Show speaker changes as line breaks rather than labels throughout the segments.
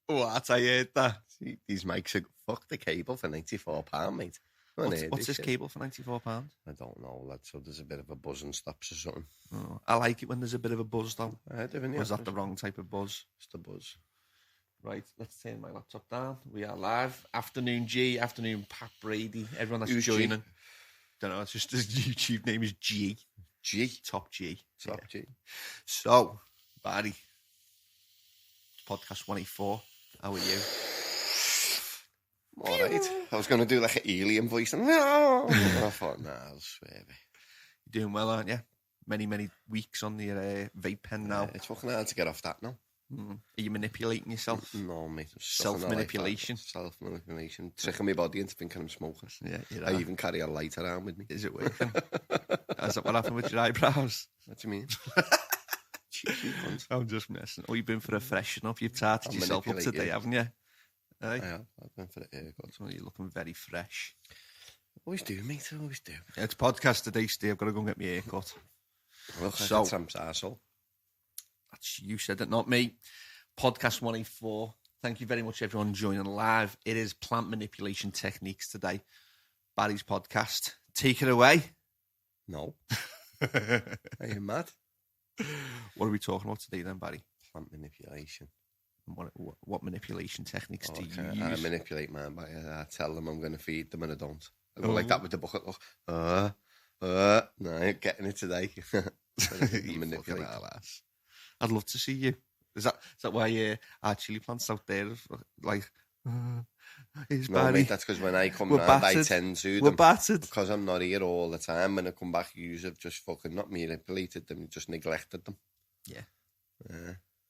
What? I heard that.
See, these mics are... Fuck the cable for £94, mate.
What's this cable for £94?
I don't know, lad. So there's a bit of a buzz and stops or something.
Oh, I like it when there's a bit of a buzz, though.
Or
is that the wrong type of buzz?
It's the buzz.
Right, let's turn my laptop down. We are live. Afternoon G, afternoon Pat Brady. Everyone that's joining.
G?
Don't know, it's just his YouTube name is G.
G?
Top G.
Top G.
So, Barry, podcast 184. How are you?
All right. I was going to do like an alien voice. And I thought, nah, I'll swear it.
You're doing well, aren't you? Many weeks on the vape pen now.
It's fucking hard to get off that now.
Are you manipulating yourself?
No, mate.
Self-manipulation.
Self-manipulation. Tricking my body into thinking I'm smoking.
Yeah,
I even carry a light around with me.
Is it working? Is that what happened with your eyebrows?
What do you mean?
I'm just messing. Oh, you've been for a freshen up. You've tarted yourself up today, haven't you?
I have. I've been for the haircut.
So you're looking very fresh.
Always do, mate. I always do.
Yeah, it's podcast today, Steve. I've got to go and get my haircut.
Look, so, Sam's arsehole.
That's you said it, not me. Podcast 184. Thank you very much, everyone, joining live. It is plant manipulation techniques today. Barry's podcast. Take it away.
No. Are you mad?
What are we talking about today, then, Barry?
Plant manipulation.
What manipulation techniques do you use?
I manipulate mine by I tell them I'm going to feed them and I don't. I go like that with the bucket. Look, no, I ain't getting it today. Manipulate.
I'd love to see you. Is that why our chili plants out there like?
No, mate, that's because when I come round, I tend to them.
We're battered.
Because I'm not here all the time. When I come back, you have just fucking not manipulated them, you just neglected them.
Yeah.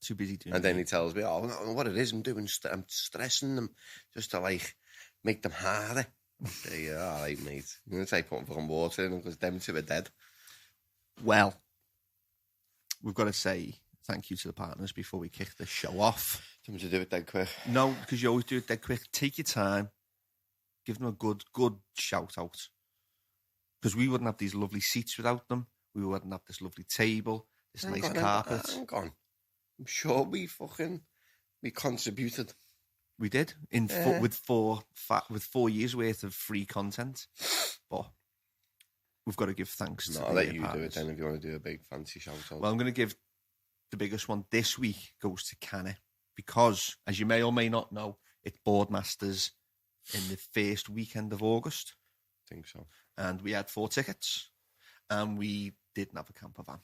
Too busy doing.
And then he tells me, "Oh, no, what it is, I'm stressing them just to like make them harder." Okay, yeah, all right, mate. I'm gonna take put fucking water in them because them two are dead.
Well, we've got to say thank you to the partners before we kick the show off.
Do you want me to do it dead quick?
No, because you always do it dead quick. Take your time. Give them a good shout out. Because we wouldn't have these lovely seats without them. We wouldn't have this lovely table, this nice carpet.
Hang on. I'm sure we contributed.
We did with 4 years worth of free content, but we've got to give thanks.
No, I'll let you do it then if you want to do a big fancy shout out.
Well, I'm going to give the biggest one this week goes to CANNA because, as you may or may not know, it's Boardmasters in the first weekend of August.
I think so.
And we had 4 tickets, and we didn't have a camper van,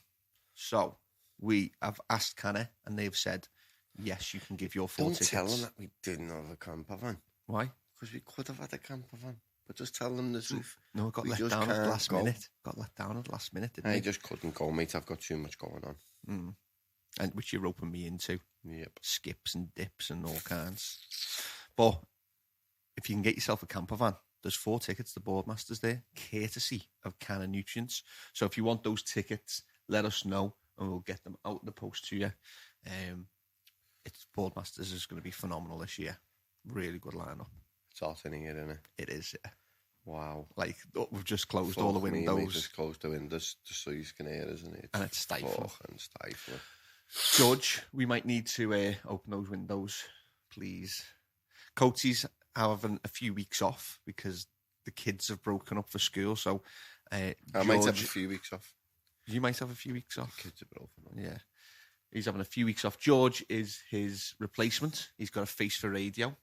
so we have asked CANNA, and they've said, yes, you can give your 4 tickets.
Don't tell them that we didn't have a camper van.
Why?
Because we could have had a camper van. But just tell them the truth.
No, it got let down at the last minute. Got let down at the last minute, didn't it?
I just couldn't go, mate. I've got too much going on.
And which you're roping me into.
Yep. Skips
and dips and all kinds. But if you can get yourself a camper van, there's 4 tickets to Boardmasters there, courtesy of CANNA Nutrients. So if you want those tickets, let us know. And we'll get them out in the post to you. It's Boardmasters is going to be phenomenal this year. Really good lineup.
It's hot in here, isn't it?
It is, yeah.
Wow.
Like, we've just closed all the windows.
We've just closed the windows just so you can hear, isn't it?
And it's stifling.
And stifling.
George, we might need to open those windows, please. Coaties having a few weeks off because the kids have broken up for school. So,
I might have a few weeks off.
You might have a few weeks off.
The kids are broken up.
Yeah. He's having a few weeks off. George is his replacement. He's got a face for radio.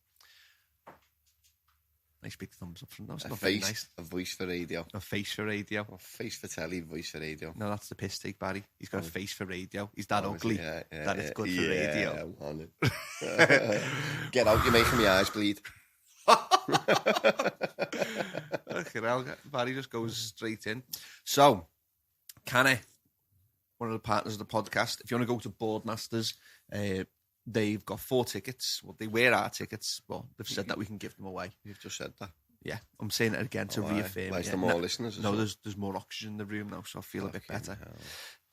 Nice big thumbs up from those.
A face, nice. A voice for radio.
A face for radio.
A face for telly, voice for radio.
No, that's the piss take, Barry. He's got a face for radio. He's that ugly. That it's good for radio.
Yeah, I want it. Get out, you're making my eyes bleed.
Okay, well, Barry just goes straight in. So, CANNA, one of the partners of the podcast. If you want to go to Boardmasters, they've got 4 tickets. Well, they wear our tickets. Well, they've said that we can give them away.
You've just said that.
Yeah, I'm saying it again to reaffirm.
There's more listeners.
No, there's more oxygen in the room now, so I feel a bit better.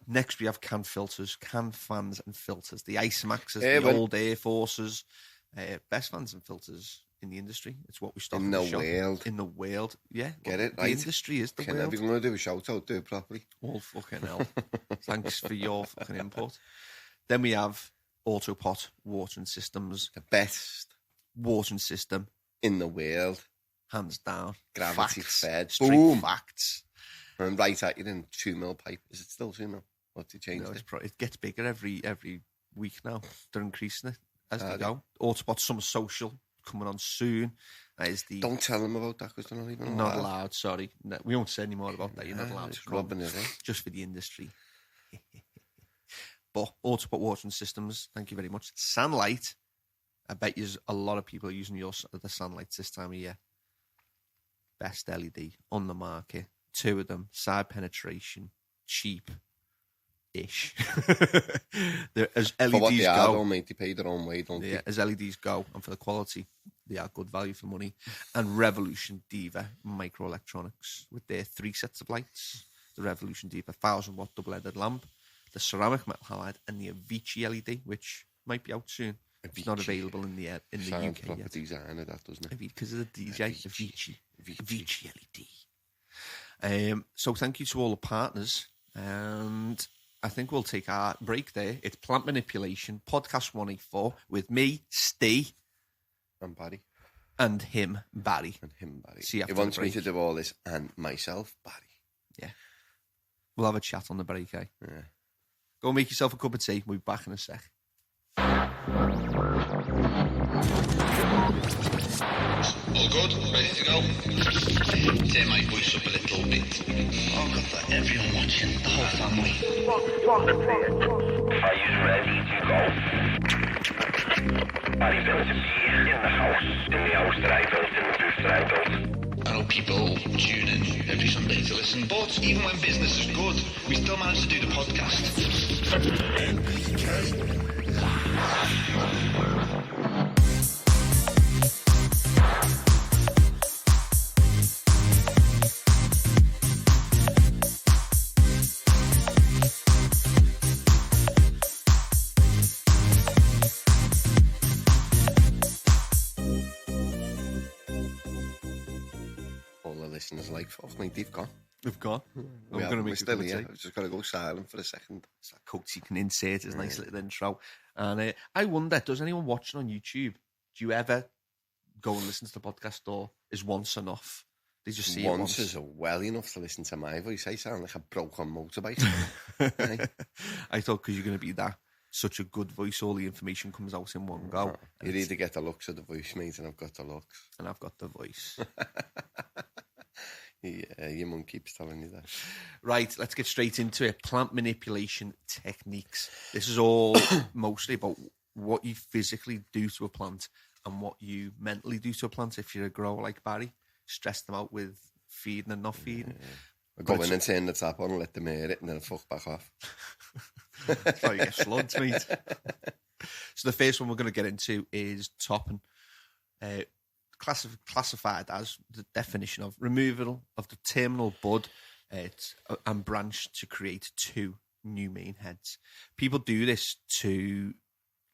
Next, we have can filters, can fans and filters. The Isomachs, the old Air Forces, best fans and filters in the industry. It's what we start
in the world.
In the world, yeah.
Get it?
The
right.
industry is the world.
If you're going to do a shout out, do it properly.
Oh, fucking hell. Thanks for your fucking input. Then we have AutoPot watering systems.
The best
Watering system,
in the world.
hands down.
Gravity
Facts.
fed.
Straight
Boom.
facts.
And right at you in 2 mil pipe. Is it still 2 mil? What did you change
No,
it?
it gets bigger every week now. They're increasing it as they
they?
go. AutoPot Summer Social coming on soon. That is the
Don't tell them about that because they're not even allowed.
not allowed. Sorry, no, we won't say any more about that. You're not allowed to
It's
come.
rubbing it in.
Just for the industry. But AutoPot watering systems, thank you very much. SANlight, I bet you a lot of people are using the SANlights this time of year. Best LED on the market. 2 of them, side penetration, cheap-ish. As LEDs
For what they are,
go,
though, mate, they pay their own way, don't
yeah,
they?
as LEDs go, and for the quality, they are good value for money. And Revolution Diva Microelectronics with their 3 sets of lights. The Revolution Diva 1000-watt double-headed lamp, the ceramic metal halide, and the Avicii LED, which might be out soon. It's not available in the
Sounds
UK
proper
yet.
designer, that, doesn't it?
Because of the DJ,
Avicii.
Avicii LED. So thank you to all the partners. And I think we'll take our break there. It's Plant Manipulation, podcast 184, with me, Steve.
And Barry.
And him, Barry.
And him, Barry.
See you after
he wants
the
me
break.
to do all this, and myself, Barry.
Yeah. We'll have a chat on the break, eh?
Yeah.
Go make yourself a cup of tea. We'll be back in a sec.
All good? Ready to go? Turn my voice up a little bit. Oh, God, for everyone watching, the whole family.
Are you ready to go? Barry built a piece in the house that I built, in the booth that I built.
I know people tune in every Sunday to listen, but even when business is good, we still manage to do the podcast. NPK.
Listeners like, fuck me, they've gone.
We've gone.
We're
going to make
still
a
here.
cup of tea.
I've just got to go silent for a second.
So Coatsy can insert his nice little intro. And I wonder, does anyone watching on YouTube, do you ever go and listen to the podcast, or is once enough? They just see
Once
it
is well enough to listen to my voice. I sound like a broken motorbike. Right?
I thought because you're going to be such a good voice, all the information comes out in one go.
You need to get the looks of the voice, mate, and I've got the looks.
And I've got the voice.
Yeah, your mum keeps telling you that.
Right, let's get straight into it. Plant manipulation techniques. This is all mostly about what you physically do to a plant and what you mentally do to a plant. If you're a grower like Barry, stress them out with feeding and not feeding.
I go in and turn the tap on and let them hear it and then I fuck back off.
That's how you get slugged, mate. So the first one we're going to get into is topping. Classified as the definition of removal of the terminal bud and branch to create 2 new main heads. People do this to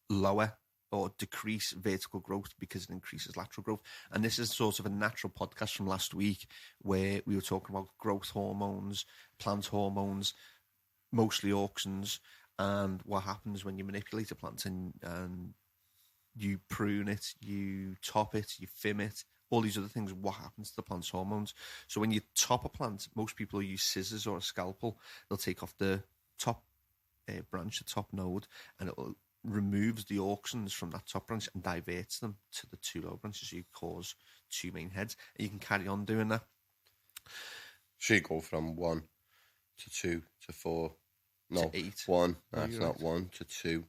lower or decrease vertical growth because it increases lateral growth. And this is sort of a natural podcast from last week where we were talking about growth hormones, plant hormones, mostly auxins, and what happens when you manipulate a plant and you prune it, you top it, you fim it, all these other things, what happens to the plant's hormones. So when you top a plant, most people will use scissors or a scalpel. They'll take off the top branch, the top node, and it removes the auxins from that top branch and diverts them to the 2 low branches. So you cause 2 main heads. And you can carry on doing that.
So you go from 1 to 2 to 4. No,
to 8.
1. That's
you're
not
right.
1 to 2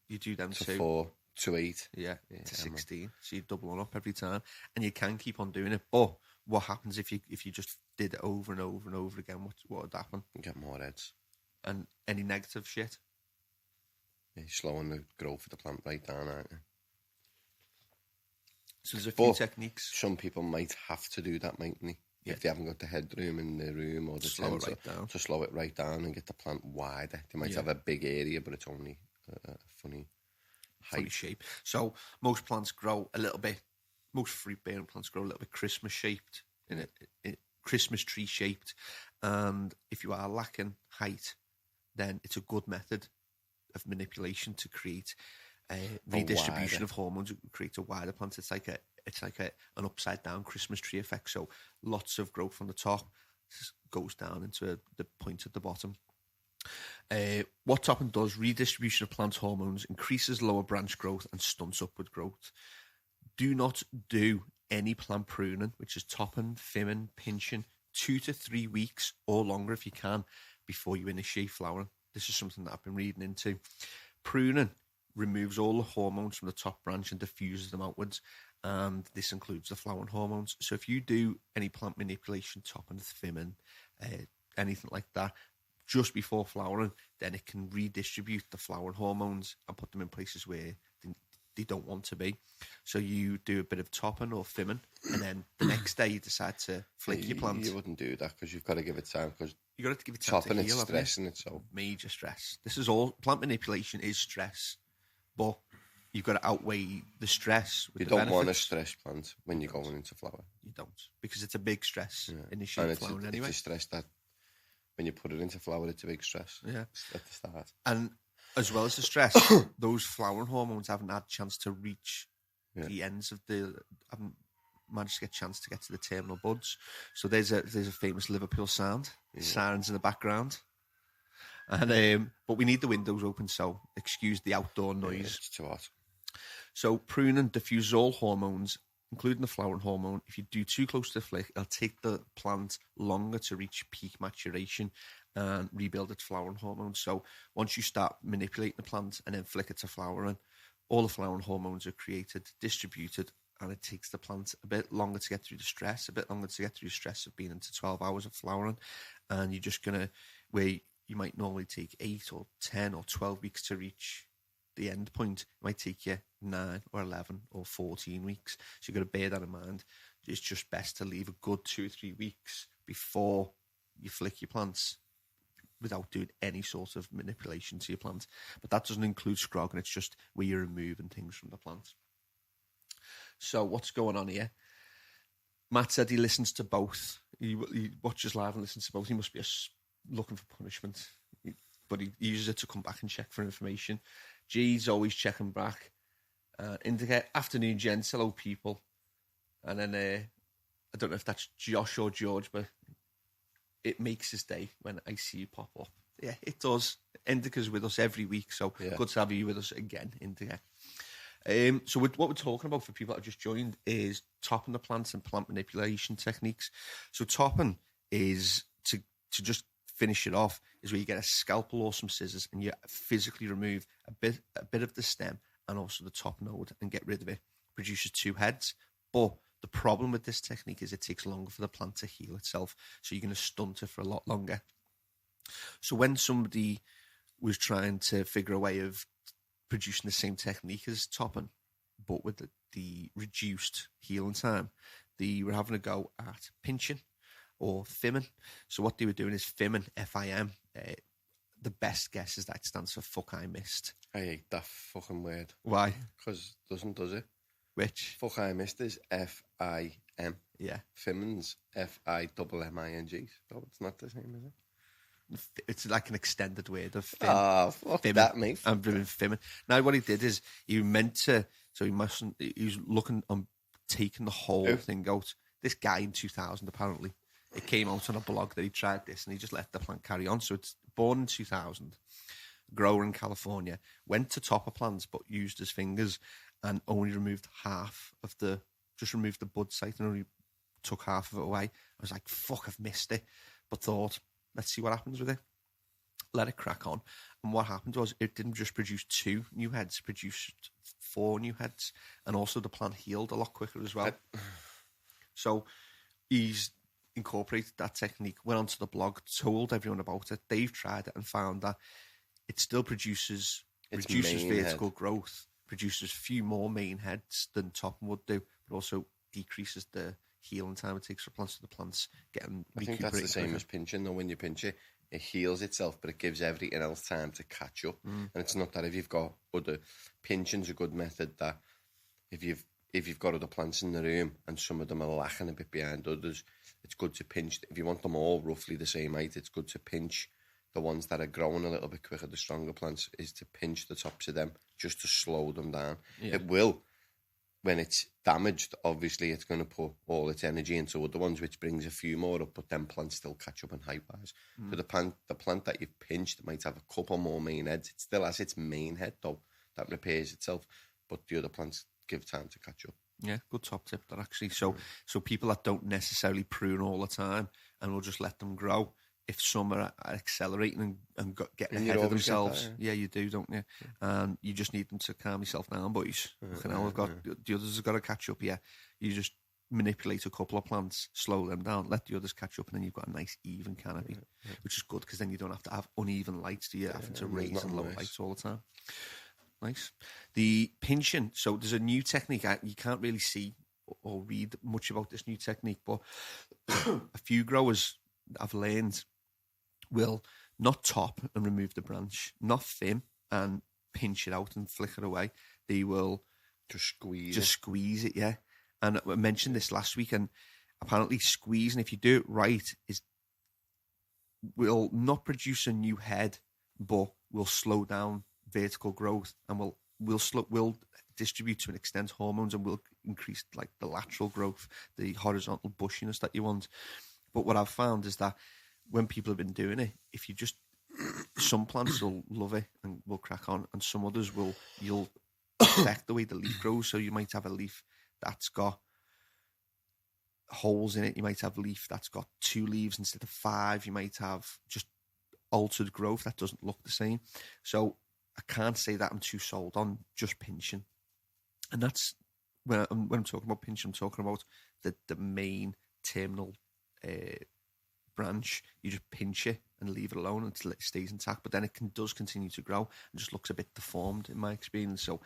You do them
to
2.
4 to 8.
Yeah, to 16. So you double on up every time, and you can keep on doing it. But what happens if you just did it over and over and over again? What would happen?
You get more heads.
And any negative shit?
You're slowing the growth of the plant right down, aren't you?
So there's a few
But
techniques.
some people might have to do that, mightn't they?
Yeah.
If they haven't got the headroom in the room or the
Slow it
sensor
right down.
to slow it right down and get the plant wider. They might
Yeah.
have a big area, but it's only a funny height.
Shape. So most plants grow a little bit. Most fruit-bearing plants grow a little bit Christmas shaped, Christmas tree shaped. And if you are lacking height, then it's a good method of manipulation to create redistribution of hormones. It creates a wider plant. It's like an upside down Christmas tree effect. So lots of growth from the top goes down into the point at the bottom. What topping does, redistribution of plant hormones, increases lower branch growth and stunts upward growth. Do not do any plant pruning, which is topping, fimming, pinching, 2 to 3 weeks or longer if you can before you initiate flowering. This is something that I've been reading into. Pruning removes all the hormones from the top branch and diffuses them outwards, and this includes the flowering hormones. So if you do any plant manipulation, topping, fimming, anything like that, just before flowering, then it can redistribute the flowering hormones and put them in places where they don't want to be. So you do a bit of topping or fimming, and then the next day you decide to flick your plant.
You wouldn't do that because you've got to give it time. Because
you got to give it time to heal.
Topping, it's stress in itself.
Major stress. This is all plant manipulation is stress, but you've got to outweigh the stress. With
you
the
don't
benefits.
Want a stress plant when you're going into flower.
You don't, because it's a big stress initially flowering anyway.
It's a stress that when you put it into flower, it's a big stress.
Yeah,
at the start.
And as well as the stress, those flowering hormones haven't had a chance to reach the ends of haven't managed to get a chance to get to the terminal buds. So there's a famous Liverpool sound, sirens in the background. And but we need the windows open, so excuse the outdoor noise.
It's too hot.
So pruning diffuses all hormones, including the flowering hormone. If you do too close to the flick, it'll take the plant longer to reach peak maturation and rebuild its flowering hormone. So once you start manipulating the plant and then flick it to flowering, all the flowering hormones are created, distributed, and it takes the plant a bit longer to get through the stress, of being into 12 hours of flowering. And you're just going to, where you might normally take 8 or 10 or 12 weeks to reach the end point, it might take you 9 or 11 or 14 weeks. So you've got to bear that in mind. It's just best to leave a good 2 or 3 weeks before you flick your plants without doing any sort of manipulation to your plant. But that doesn't include scrogging. It's just where you're removing things from the plant. So what's going on here? Matt said he listens to both. He watches live and listens to both. He must be looking for punishment. But he uses it to come back and check for information. G's always checking back. Indicate afternoon, gents. Hello, people. And then I don't know if that's Josh or George, but it makes his day when I see you pop up. Yeah, it does. Indica's with us every week, so good to have you with us again, Indica. So what we're talking about for people that have just joined is topping the plants and plant manipulation techniques. So topping is to just finish it off is where you get a scalpel or some scissors and you physically remove a bit of the stem and also the top node and get rid of it. Produces 2 heads, but the problem with this technique is it takes longer for the plant to heal itself, so you're going to stunt it for a lot longer. So when somebody was trying to figure a way of producing the same technique as topping, but with the reduced healing time, they were having a go at pinching or fimming. So what they were doing is fimming, F-I-M. The best guess is that it stands for fuck I missed.
I hate that fucking word.
Why?
Because does it?
Which?
Fuck I missed is F-I-M.
Yeah.
Fimming's F-I-M-M-I-N-G. So it's not the same, is it?
It's like an extended word of fim.
Oh, fuck
fimming.
that, mate.
I'm doing fimming. Now, what he did is he meant to, so he was looking on taking the whole thing out. This guy in 2000, apparently, it came out on a blog that he tried this and he just let the plant carry on. So it's born in 2000, grower in California, went to top a plants but used his fingers and only removed removed the bud site and only took half of it away. I was like, fuck, I've missed it. But thought, let's see what happens with it. Let it crack on. And what happened was it didn't just produce 2 new heads, it produced 4 new heads. And also the plant healed a lot quicker as well. So he's incorporated that technique, went onto the blog, told everyone about it. They've tried it and found that it still reduces vertical growth, produces a few more main heads than topping would do, but also decreases the healing time it takes for plants to the plants getting recuperated.
I think that's the same as pinching, though. When you pinch it, it heals itself, but it gives everything else time to catch up. And it's not that if you've got other... Pinching's a good method that if you've got other plants in the room and some of them are lacking a bit behind others, it's good to pinch. If you want them all roughly the same height, it's good to pinch the ones that are growing a little bit quicker, the stronger plants, is to pinch the tops of them just to slow them down.
Yeah.
It will, when it's damaged, obviously it's going to put all its energy into other ones, which brings a few more up, but then plants still catch up in height-wise. So the plant that you've pinched might have a couple more main heads. It still has its main head, though, that repairs itself, but the other plants give time to catch up.
Yeah, good top tip that actually. So people that don't necessarily prune all the time and will just let them grow, if some are accelerating and getting ahead of themselves, yeah, you do, don't you? And you just need them to calm yourself down, boys. Look, now we've got the others have got to catch up. Yeah, you just manipulate a couple of plants, slow them down, let the others catch up, and then you've got a nice even canopy, which is good because then you don't have to have uneven lights. Do you having to raise and lower lights all the time? Nice. The pinching. So there's a new technique. You can't really see or read much about this new technique, but a few growers I've learned will not top and remove the branch, not thin and pinch it out and flick it away. They will
just
squeeze it, yeah. And I mentioned this last week, and apparently squeezing, if you do it right, will not produce a new head, but will slow down vertical growth and will distribute to an extent hormones and will increase like the lateral growth, the horizontal bushiness that you want. But what I've found is that when people have been doing it, if you just, some plants will love it and will crack on, and some others you'll affect the way the leaf grows. So you might have a leaf that's got holes in it. You might have a leaf that's got 2 leaves instead of 5. You might have just altered growth that doesn't look the same. So I can't say that I'm too sold on just pinching. And that's when I'm talking about pinching, I'm talking about the main terminal branch. You just pinch it and leave it alone until it stays intact, but then it does continue to grow and just looks a bit deformed in my experience. So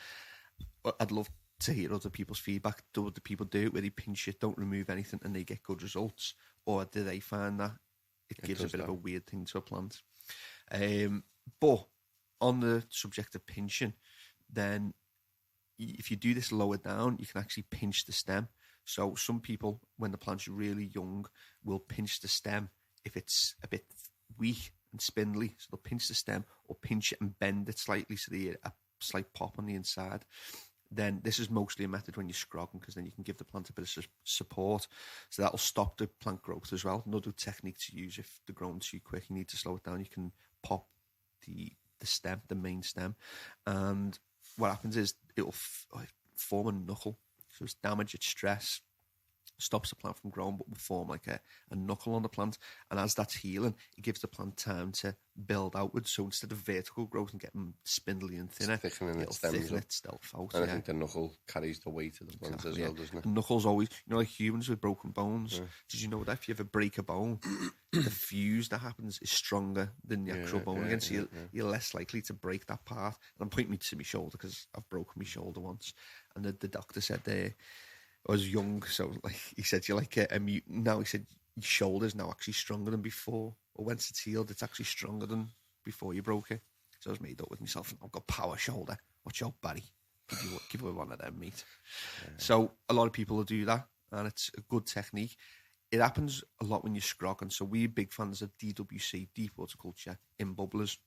I'd love to hear other people's feedback. Do other people do it where they pinch it, don't remove anything, and they get good results, or do they find that it gives a bit of a weird thing to a plant? But on the subject of pinching, then if you do this lower down, you can actually pinch the stem. So some people, when the plant's really young, will pinch the stem if it's a bit weak and spindly. So they'll pinch the stem or pinch it and bend it slightly so they get a slight pop on the inside. Then this is mostly a method when you're scrogging, because then you can give the plant a bit of support. So that'll stop the plant growth as well. Another technique to use if they're growing too quick, you need to slow it down. You can pop the stem, the main stem. And what happens is it'll form a knuckle. So it's damage, it's stress, stops the plant from growing, but will form like a knuckle on the plant. And as that's healing, it gives the plant time to build outwards. So instead of vertical growth and getting spindly and thinner, it'll thicken itself out.
And I think the knuckle carries the weight of the plant as well, doesn't it?
And knuckles always, like humans with broken bones. Did you know that if you ever break a bone, the fuse that happens is stronger than the actual bone again, so you're less likely to break that part. And I'm pointing to my shoulder because I've broken my shoulder once. And the doctor said I was young, so like he said, you're like a mutant now. He said your shoulder's now actually stronger than before, or once it's healed, it's actually stronger than before you broke it. So I was made up with myself. I've got power shoulder. Watch out, Barry. Give away one of them, mate. So a lot of people will do that, and it's a good technique. It happens a lot when you're scrogging. So we're big fans of DWC, deep horticulture, in bubblers.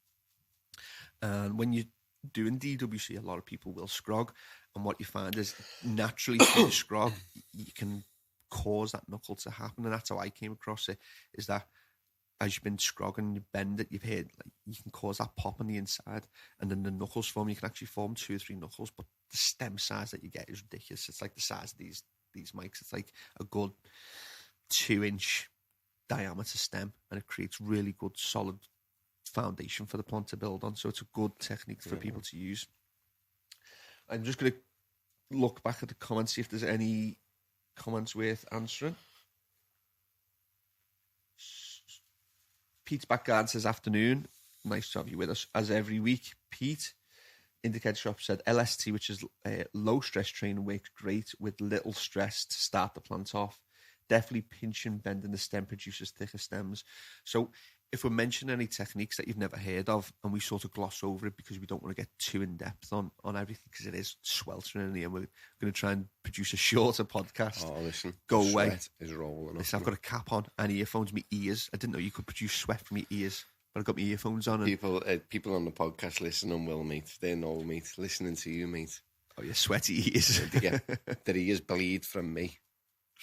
And when you're doing DWC, a lot of people will scrog. And what you find is naturally through the scrog, you can cause that knuckle to happen. And that's how I came across it, is that as you've been scrogging, you bend it, you've heard, like, you can cause that pop on the inside. And then the knuckles form. You can actually form 2 or 3 knuckles, but the stem size that you get is ridiculous. It's like the size of these mics. It's like a good 2-inch diameter stem, and it creates really good solid foundation for the plant to build on. So it's a good technique for people to use. I'm just going to look back at the comments, see if there's any comments worth answering. Pete's back garden says, afternoon. Nice to have you with us as every week. Pete, Indicator Shop, said LST, which is low stress training, works great with little stress to start the plant off. Definitely pinching, bending the stem produces thicker stems. So if we're mentioning any techniques that you've never heard of, and we sort of gloss over it because we don't want to get too in-depth on everything, because it is sweltering in here, and we're going to try and produce a shorter podcast.
Oh, listen.
Go away.
Sweat is rolling.
Listen, I've got a cap on and earphones, my ears. I didn't know you could produce sweat from your ears. But I've got my earphones on. And,
People on the podcast listening will, mate. They know, mate. Listening to you, mate.
oh, your sweaty ears.
They get their ears bleed from me.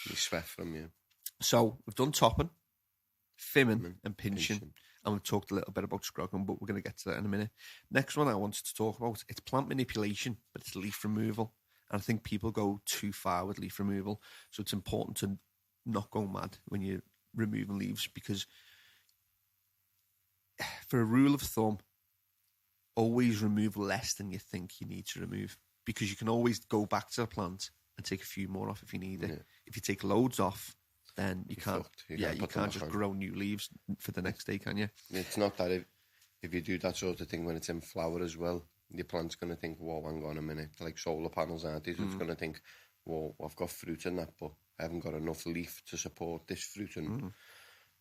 You sweat from you.
So we've done topping, fimming, and pinching. And we've talked a little bit about scrogging, but we're going to get to that in a minute. Next one I wanted to talk about, it's plant manipulation, but it's leaf removal. And I think people go too far with leaf removal. So it's important to not go mad when you're removing leaves, because for a rule of thumb, always remove less than you think you need to remove, because you can always go back to the plant and take a few more off if you need it. Yeah. If you take loads off, then you can't. You can't just grow new leaves for the next day, can you?
It's not that if you do that sort of thing when it's in flower as well, your plant's going to think, whoa, hang on a minute, like solar panels, aren't they? So it's going to think, whoa, I've got fruit in that, but I haven't got enough leaf to support this fruit and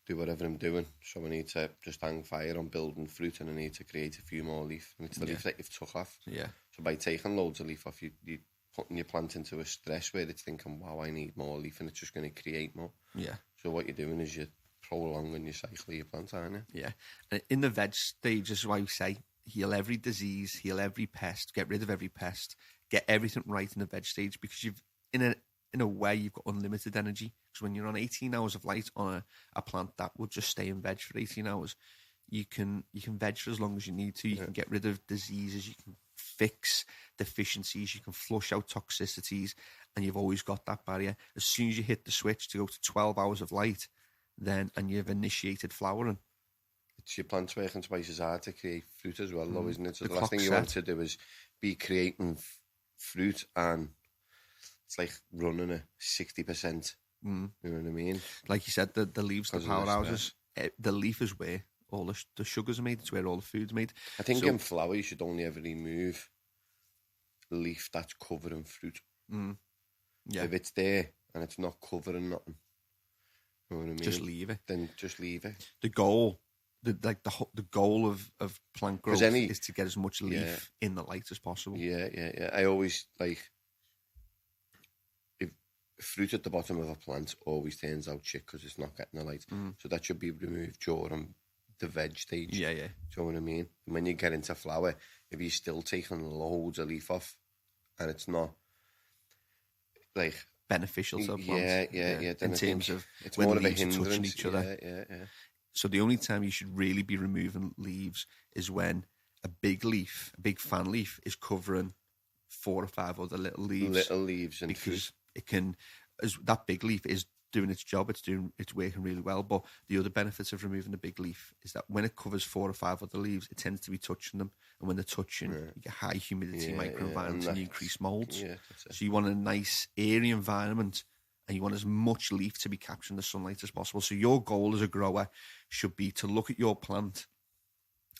do whatever I'm doing. So I need to just hang fire on building fruit, and I need to create a few more leaf. And it's the leaf that you've took off. Yeah. So by taking loads of leaf off, you're putting your plant into a stress where it's thinking, wow, I need more leaf, and it's just going to create more. Yeah. So what you're doing is you're prolonging your cycle of your plant, aren't you? Yeah.
And in the veg stage, this is why we say heal every disease, heal every pest, get rid of every pest, get everything right in the veg stage, because you've in a way you've got unlimited energy. Because when you're on 18 hours of light on a plant that will just stay in veg for 18 hours, you can veg for as long as you need to. You can get rid of diseases, you can fix deficiencies, you can flush out toxicities, and you've always got that barrier. As soon as you hit the switch to go to 12 hours of light, and you've initiated flowering,
it's your plant's working twice as hard to create fruit as well, though, isn't it? So the last thing you want to do is be creating fruit, and it's like running a 60%. You know what I mean?
Like you said, the leaves, the powerhouses, the leaf is where all the sugars are made. It's where all the food's made.
I think in flower you should only ever remove leaf that's covering fruit. Yeah. If it's there and it's not covering nothing, you know what I mean?
Just leave it.
Then just leave it.
The goal of plant growth is to get as much leaf in the light as possible.
Yeah. I always if fruit at the bottom of a plant always turns out shit because it's not getting the light. So that should be removed during the veg stage. Yeah. Do you know what I mean? When you get into flower, if you're still taking loads of leaf off and it's not like
beneficial to the plant.
Yeah.
In terms of
it's
when
more of a
leaves are
hindrance.
touching each other.
Yeah.
So the only time you should really be removing leaves is when a big fan leaf is covering 4 or 5 other little leaves.
And
because it can, as that big leaf is doing its job, it's working really well. But the other benefits of removing the big leaf is that when it covers 4 or 5 other leaves, it tends to be touching them, and when they're touching, you get high humidity microenvironments and you increase molds. So you want a nice airy environment, and you want as much leaf to be capturing the sunlight as possible. So your goal as a grower should be to look at your plant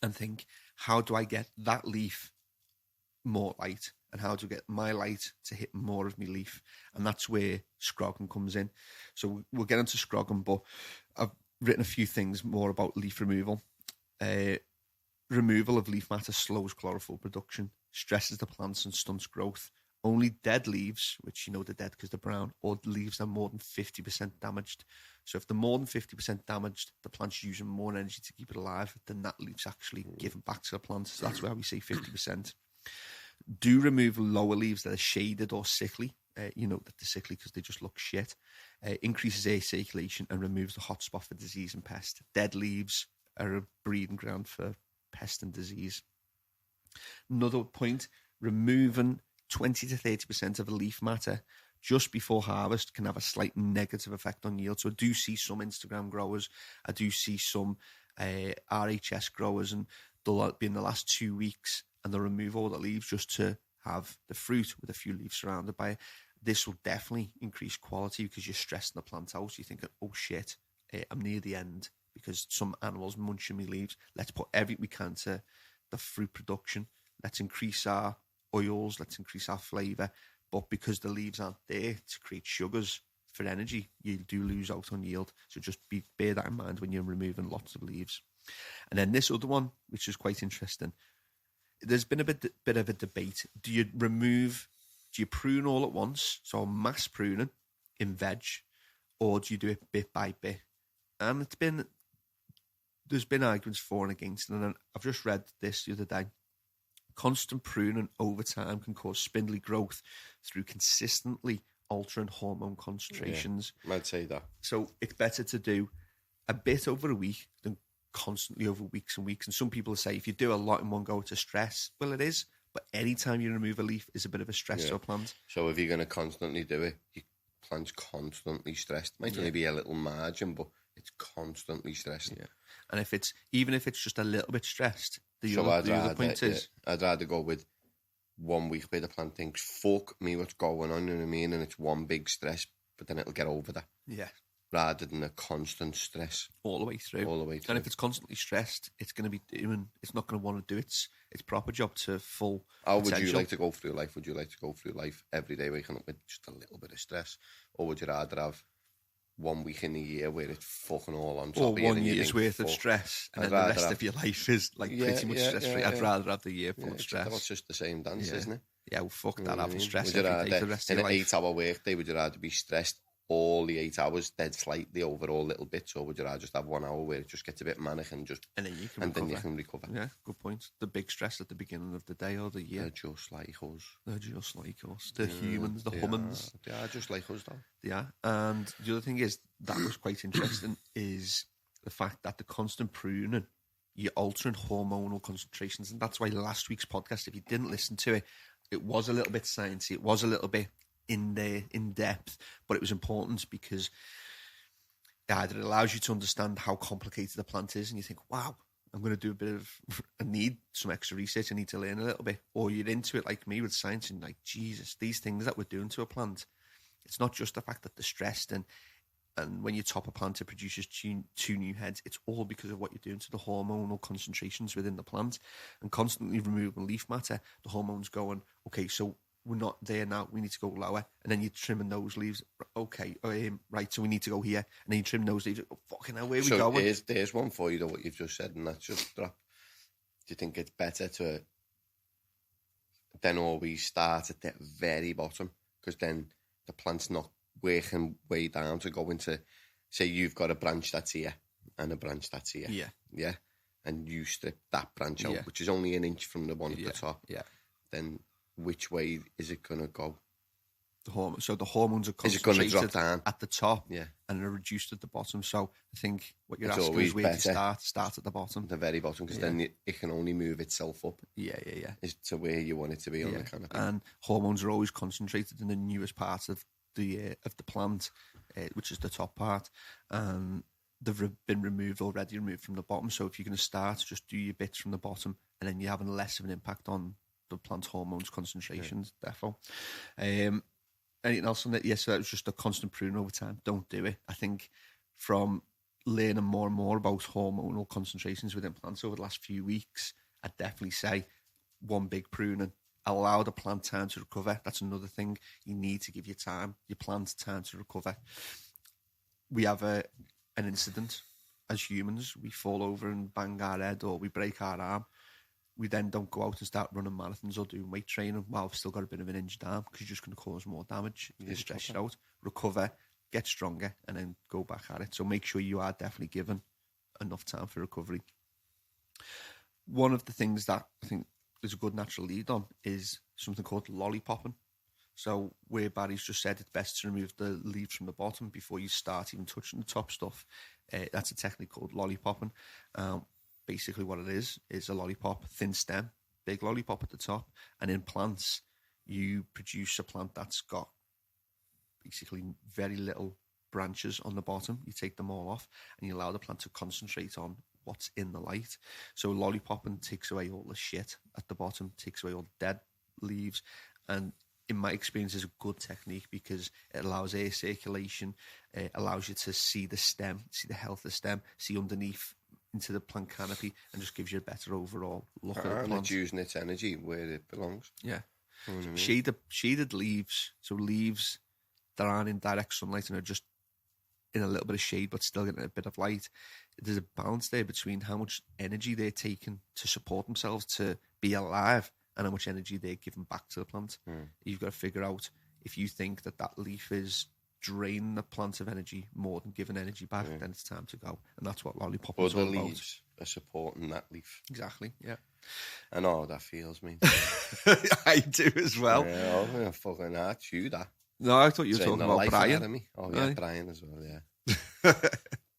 and think, how do I get that leaf more light? And how to get my light to hit more of my leaf? And that's where scrogging comes in. So we'll get into scrogging, but I've written a few things more about leaf removal. Removal of leaf matter slows chlorophyll production, stresses the plants and stunts growth. Only dead leaves, which you know they're dead because they're brown, or leaves that are more than 50% damaged. So if they're more than 50% damaged, the plant's using more energy to keep it alive than that leaf's actually given back to the plant. So that's why we say 50%. Do remove lower leaves that are shaded or sickly. You know that they're sickly because they just look shit. Increases air circulation and removes the hotspot for disease and pest. Dead leaves are a breeding ground for pest and disease. Another point, removing 20 to 30% of the leaf matter just before harvest can have a slight negative effect on yield. So I do see some Instagram growers, I do see some RHS growers, and they'll be in the last 2 weeks and they'll remove all the leaves just to have the fruit with a few leaves surrounded by it. This will definitely increase quality because you're stressing the plant out. You're thinking, oh shit, I'm near the end because some animals munching me leaves. Let's put everything we can to the fruit production. Let's increase our oils, let's increase our flavour. But because the leaves aren't there to create sugars for energy, you do lose out on yield. So just bear that in mind when you're removing lots of leaves. And then this other one, which is quite interesting. There's been a bit of a debate. Do you prune all at once, so mass pruning in veg, or do you do it bit by bit? And there's been arguments for and against, and I've just read this the other day. Constant pruning over time can cause spindly growth through consistently altering hormone concentrations.
Yeah, I'd say that.
So it's better to do a bit over a week than constantly over weeks and weeks. And some people say if you do a lot in one go, it's a stress. Well, it is. But any time you remove a leaf is a bit of a stress to a plant.
So if you're going to constantly do it, your plant's constantly stressed. Might only be a little margin, but it's constantly stressed.
Yeah. And even if it's just a little bit stressed, the
So
other point is...
I'd rather go with 1 week where the plant thinks, fuck me, what's going on, you know what I mean? And it's one big stress, but then it'll get over that.
Yeah.
Rather than a constant stress.
All the way through. And if it's constantly stressed, it's going to be doing... It's not going to want to do its proper job to full
How
potential.
would you like to go through life? Would you like to go through life every day waking up with just a little bit of stress? Or would you rather have 1 week in a year where it's fucking all on top
or
of you?
1 year's worth of stress, and then the rest of your life is like pretty much stress-free. I'd rather have the year full of stress.
That's just the same dance, isn't it?
Yeah, well, fuck that, having stress
Would you
every day
rather,
for the rest of
in
your
an
life.
8-hour workday, would you rather be stressed all the 8 hours, dead slightly over all little bits, or would you rather just have 1 hour where it just gets a bit manic and
then you can
and
recover.
then you can recover?
Yeah, good point. The big stress at the beginning of the day or the year.
They're just like us.
They're just like us. The humans, the humans.
They are just like us, though.
Yeah, and the other thing is, that was quite interesting, is the fact that the constant pruning, you're altering hormonal concentrations, and that's why last week's podcast, if you didn't listen to it, it was a little bit sciencey, it was a little bit in depth, but it was important because either it allows you to understand how complicated the plant is, and you think, wow, I'm going to do a bit of, I need some extra research, I need to learn a little bit, or you're into it like me with science, and like, Jesus, these things that we're doing to a plant, it's not just the fact that they're stressed, and when you top a plant, it produces two new heads. It's all because of what you're doing to the hormonal concentrations within the plant, and constantly removing leaf matter. The hormones going, okay, so we're not there now. We need to go lower, and then you're trimming those leaves. Okay, right. So we need to go here, and then you trim those leaves. Oh, fucking hell, where we going?
There's one for you, though, what you've just said, and that's just drop. Do you think it's better to then always start at the very bottom, because then the plant's not working way down to go into, say you've got a branch that's here and a branch that's here. Yeah. And you strip that branch out, which is only an inch from the one at the top. Yeah. Then which way is it going to go?
So the hormones are concentrated at the top and are reduced at the bottom. So I think what you're asking is where to start at the bottom.
The very bottom, because then it can only move itself up.
Yeah.
Is to where you want it to be on the canopy.
And hormones are always concentrated in the newest part of the plant, which is the top part. They've been already removed from the bottom. So if you're going to start, just do your bits from the bottom, and then you're having less of an impact on the plant hormones concentrations. Therefore, anything else on that? Yes, so that was just a constant pruning over time. Don't do it. I think from learning more and more about hormonal concentrations within plants over the last few weeks, I'd definitely say one big pruning. Allow the plant time to recover. That's another thing. You need to give your plant time to recover. We have an incident as humans. We fall over and bang our head, or we break our arm. We then don't go out and start running marathons or doing weight training while we've still got a bit of an injured arm, because you're just going to cause more damage. You stress it out, recover, get stronger, and then go back at it. So make sure you are definitely given enough time for recovery. One of the things that I think there's a good natural lead on is something called lollipopping. So where Barry's just said it's best to remove the leaves from the bottom before you start even touching the top stuff, that's a technique called lollipopping. Basically what it is a lollipop, thin stem, big lollipop at the top, and in plants you produce a plant that's got basically very little branches on the bottom. You take them all off and you allow the plant to concentrate on what's in the light. So lollipopping takes away all the shit at the bottom, takes away all the dead leaves, and in my experience is a good technique because it allows air circulation, it allows you to see the stem, see the health of the stem, see underneath into the plant canopy, and just gives you a better overall look at the plant.
And it's using its energy where it belongs.
Yeah.
You know what I mean?
Shaded leaves, so leaves that aren't in direct sunlight and are just in a little bit of shade but still getting a bit of light. There's a balance there between how much energy they're taking to support themselves to be alive and how much energy they're giving back to the plant. You've got to figure out, if you think that leaf is drain the plant of energy more than giving energy back, then it's time to go. And that's what lollipop is
Other
all about.
leaves are supporting that leaf.
Exactly, yeah.
I know how that feels, mate.
I do as well.
Yeah, oh, fucking that's you, that.
No, I thought you were
Draining
talking
the
about
life
Brian.
out of me. Oh, yeah,
Aye.
Brian as well, yeah.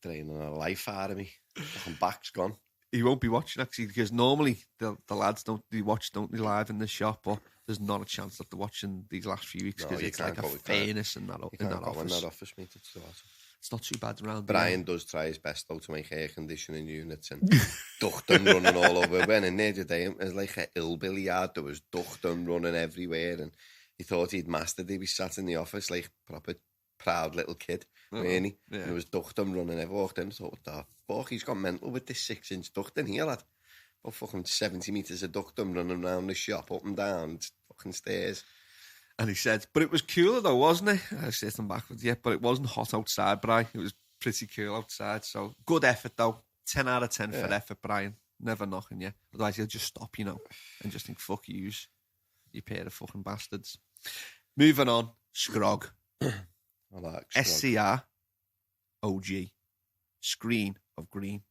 Draining the life out of me. Fucking back's gone.
He won't be watching, actually, because normally the lads don't they live in the shop, but there's not a chance that they're watching these last few weeks
No,
because
you
it's
can't
like a
go, you can't.
fairness in that
You
in
can't
that
go in
office.
that office, mate. It's too hot.
It's not too bad around
Brian does try his best, though, to make air conditioning units and ducting running all over. When in there today, it was like a hillbilly yard. There was ducting running everywhere, and he thought he'd mastered it. He sat in the office like proper proud little kid, really.
Yeah.
And there was ducting running everywhere. Walked in and thought, what the fuck? He's got mental with this 6-inch ducting here, lad. About fucking 70 metres of ducting running around the shop, up and down, fucking stairs.
And he said, but it was cooler though, wasn't it? I was sitting backwards, yeah, but it wasn't hot outside, Brian. It was pretty cool outside. So good effort though. 10 out of 10 for effort, Brian. Never knocking you. Otherwise he'll just stop, and just think, fuck yous. You pair of fucking bastards. Moving on, Scrog.
I like Scrog.
SCR-OG. Screen of green.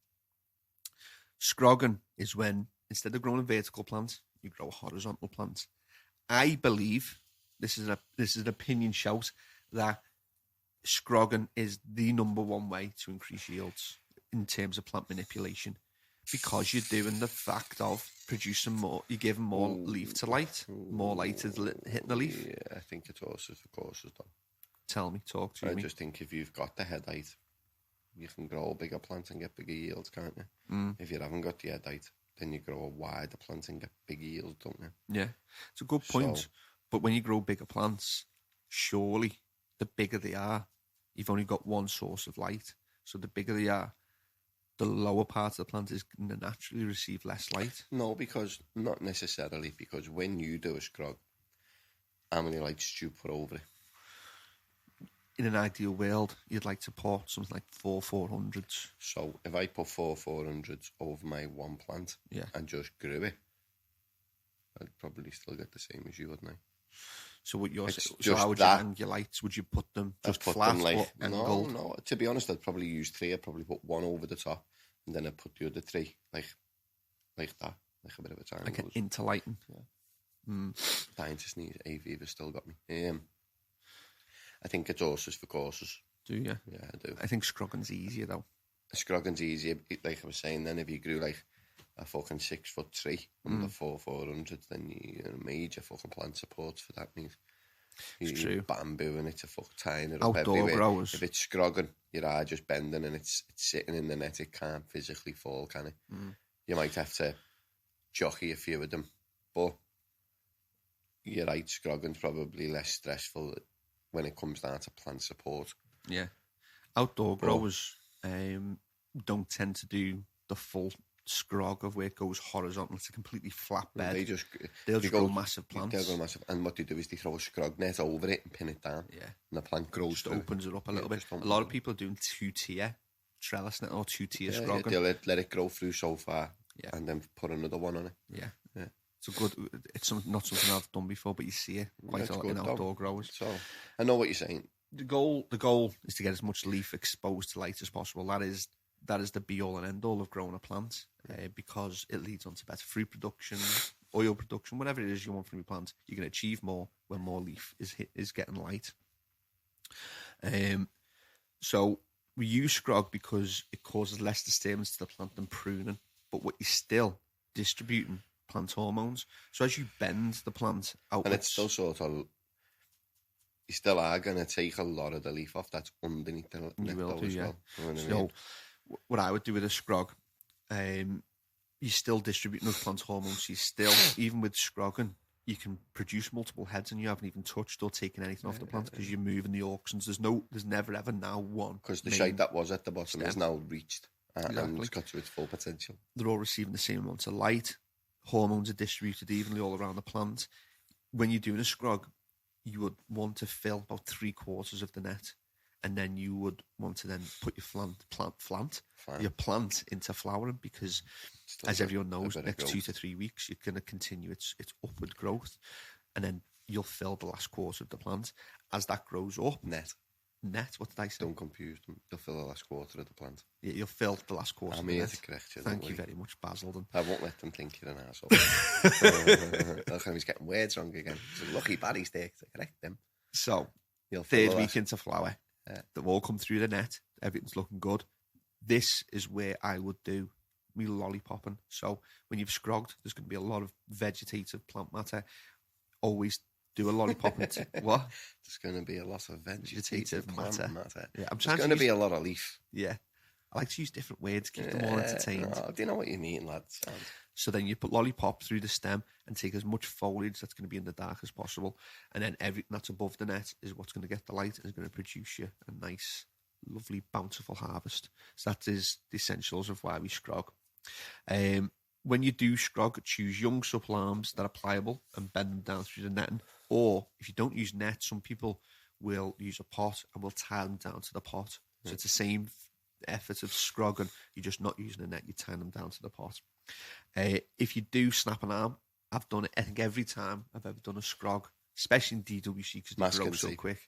Scrogging is when, instead of growing a vertical plant, you grow a horizontal plant. I believe, this is an opinion shout, that scrogging is the number one way to increase yields in terms of plant manipulation, because you're doing the fact of producing more, you're giving more leaf to light, more light is hitting the leaf.
Yeah, I think it's also for courses, though.
Tell me, talk to
I
me.
just think if you've got the head height, you can grow a bigger plant and get bigger yields, can't you? If you haven't got the head height, then you grow a wider plant and get bigger yields, don't you?
Yeah, it's a good point.
So-
But when you grow bigger plants, surely the bigger they are, you've only got one source of light. So the bigger they are, the lower part of the plant is going to naturally receive less light.
No, not necessarily, because when you do a scrog, how many lights do you put over it?
In an ideal world, you'd like to put something like 400s.
So if I put 400s over my one plant and just grew it, I'd probably still get the same as you, wouldn't I?
So what you're
It's
so
just
how would
that.
you hang your lights? Would you put them
I'd
just
put
flat
them
or
like,
angled?
no, to be honest, I'd probably use 3. I'd probably put one over the top, and then I'd put the other 3 like that, like a bit of a triangle.
Like an interlighting.
Dying to sneeze. AV has still got me. I think it's horses for courses.
Do you?
Yeah, I do.
I think scrogging's easier though.
Scrogging's easier. Like I was saying, then if you grew like a fucking 6'3" under 400s, then you're a major fucking plant support for that. Means
It's true.
Bamboo and it's a fuck tying it up
Outdoor
everywhere.
growers.
If it's scrogging, your eye just bending and it's sitting in the net. It can't physically fall, can it? You might have to jockey a few of them, but you're right. Scrogging's probably less stressful when it comes down to plant support.
Yeah. Outdoor growers don't tend to do the full scrog of where it goes horizontal. It's a completely flat bed. They'll just grow massive plants.
They'll go massive, and what they do is they throw a scrog net over it and pin it down.
Yeah.
And the plant grows
Just
through.
opens it up a little bit.
just
A
opens
lot
it
of people are doing 2-tier trellis net or 2-tier
Yeah,
scrogging.
they'll let it grow through so far,
Yeah.
and then put another one on it.
Yeah.
Yeah.
It's not something I've done before, but you see it quite
It's
a lot
good,
in
though.
outdoor growers.
So I know what you're saying.
The goal is to get as much leaf exposed to light as possible. That is the be all and end all of growing a plant, because it leads on to better fruit production, oil production, whatever it is you want from your plant. You can achieve more when more leaf is getting light. So we use scrog because it causes less disturbance to the plant than pruning, but what you're still distributing plant hormones. So as you bend the plant outwards,
And it's still sort of, you still are going to take a lot of the leaf off that's underneath the net
will
though
do,
as
yeah.
well. You know what I
So
mean?
what I would do with a scrog, you're still distributing those plant hormones. So you still, even with scrogging, you can produce multiple heads and you haven't even touched or taken anything off the plant because you're moving the auxins. There's never ever now one.
Because the
main
shade that was at the bottom
stem.
is now reached and
Exactly.
it's got to its full potential.
They're all receiving the same amount of light. Hormones are distributed evenly all around the plant. When you're doing a scrog, you would want to fill about 3/4 of the net, and then you would want to then put your plant into flowering, because
Still
as
got
everyone
a
knows,
bit of
next 2
growth.
to 3 weeks you're going to continue its upward growth, and then you'll fill the last quarter of the plant. As that grows up,
Net.
net. What did I say?
Don't confuse them. You'll fill the last quarter of the plant.
Yeah, you'll fill the last quarter
I'm
of the
here
net.
to correct you.
Thank you very much, Basildon.
I won't let them think you're an arsehole. Look, he's getting words wrong again. So lucky Barry's there to correct them.
So,
You'll fill
third
the
week
last-
into flower, they've all come through the net. Everything's looking good. This is where I would do me lollipopping. So when you've scrogged, there's going to be a lot of vegetative plant matter. Always do a lollipopping. What?
There's going to be a lot of vegetative plant matter.
Yeah, I'm
There's
trying
going
to
to be a lot of leaf.
Yeah. I like to use different words, keep them all entertained.
Oh, do you know what you mean, lads?
So then you put lollipop through the stem and take as much foliage that's going to be in the dark as possible. And then everything that's above the net is what's going to get the light and is going to produce you a nice, lovely, bountiful harvest. So that is the essentials of why we scrog. When you do scrog, choose young supple arms that are pliable and bend them down through the netting. Or if you don't use net, some people will use a pot and will tie them down to the pot. So it's the same effort of scrogging. You're just not using a net, you tie them down to the pot. If you do snap an arm, I've done it, I think every time I've ever done a scrog, especially in DWC because they grow so quick,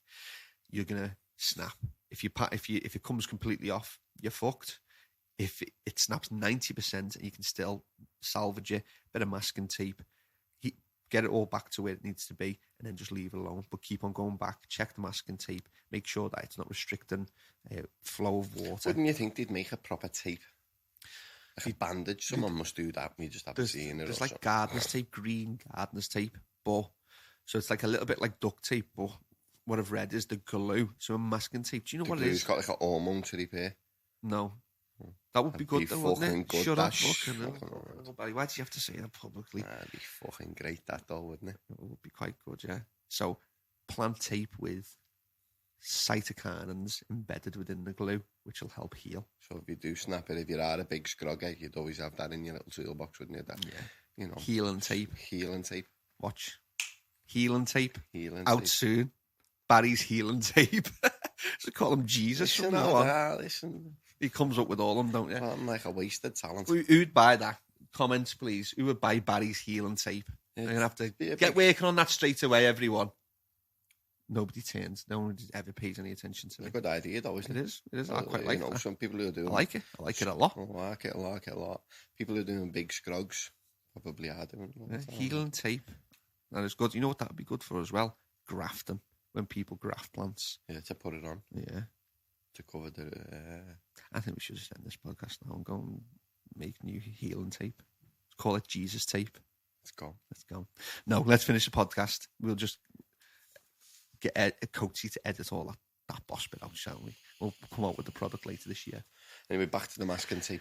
you're going to snap. If it comes completely off, you're fucked. If it snaps 90% and you can still salvage it, bit of masking tape, get it all back to where it needs to be, and then just leave it alone. But keep on going back, check the masking tape, make sure that it's not restricting flow of water.
Wouldn't you think they'd make a proper tape? Like a bandage? Someone must do that. We just haven't seen it.
There's like gardener's tape, green gardener's tape, so it's like a little bit like duct tape, but what I've read is the glue. So a masking tape. Do you know what it is?
It's got like an hormone to repair.
No. That would be good, though, wouldn't it?
Good,
Shut up,
fucking
why do you have to say that publicly?
That'd be fucking great, that though, wouldn't it?
It would be quite good, yeah. So, plant tape with cytokinins embedded within the glue, which will help heal.
So if you do snap it, if you are a big scrogger, you'd always have that in your little toolbox, wouldn't you? That, you know,
healing tape.
Healing tape.
Watch. Healing tape.
Healing
out
tape.
soon. Barry's healing tape. Should call him Jesus from now on.
Listen.
He comes up with all of them, don't you?
Well, I'm like a wasted talent.
Who'd buy that? Comments, please. Who would buy Barry's healing tape? I'm going to have to get working on that straight away, everyone. Nobody turns. No one ever pays any attention to it.
It's a good idea, though, isn't it?
It is. It is. I quite like that.
Some people who are doing...
I like it. I like it a lot.
I like it a lot. People who are doing big scrogs probably are doing it.
Healing tape. That is good. You know what that would be good for as well? Grafting. When people graft plants.
Yeah, to put it on.
Yeah.
To cover the...
I think we should just end this podcast now and go and make new healing tape. Let's call it Jesus tape. Let's go. No, let's finish the podcast. We'll just get a Coatsy to edit all that boss bit out, shall we? We'll come out with the product later this year.
Anyway, back to the masking tape.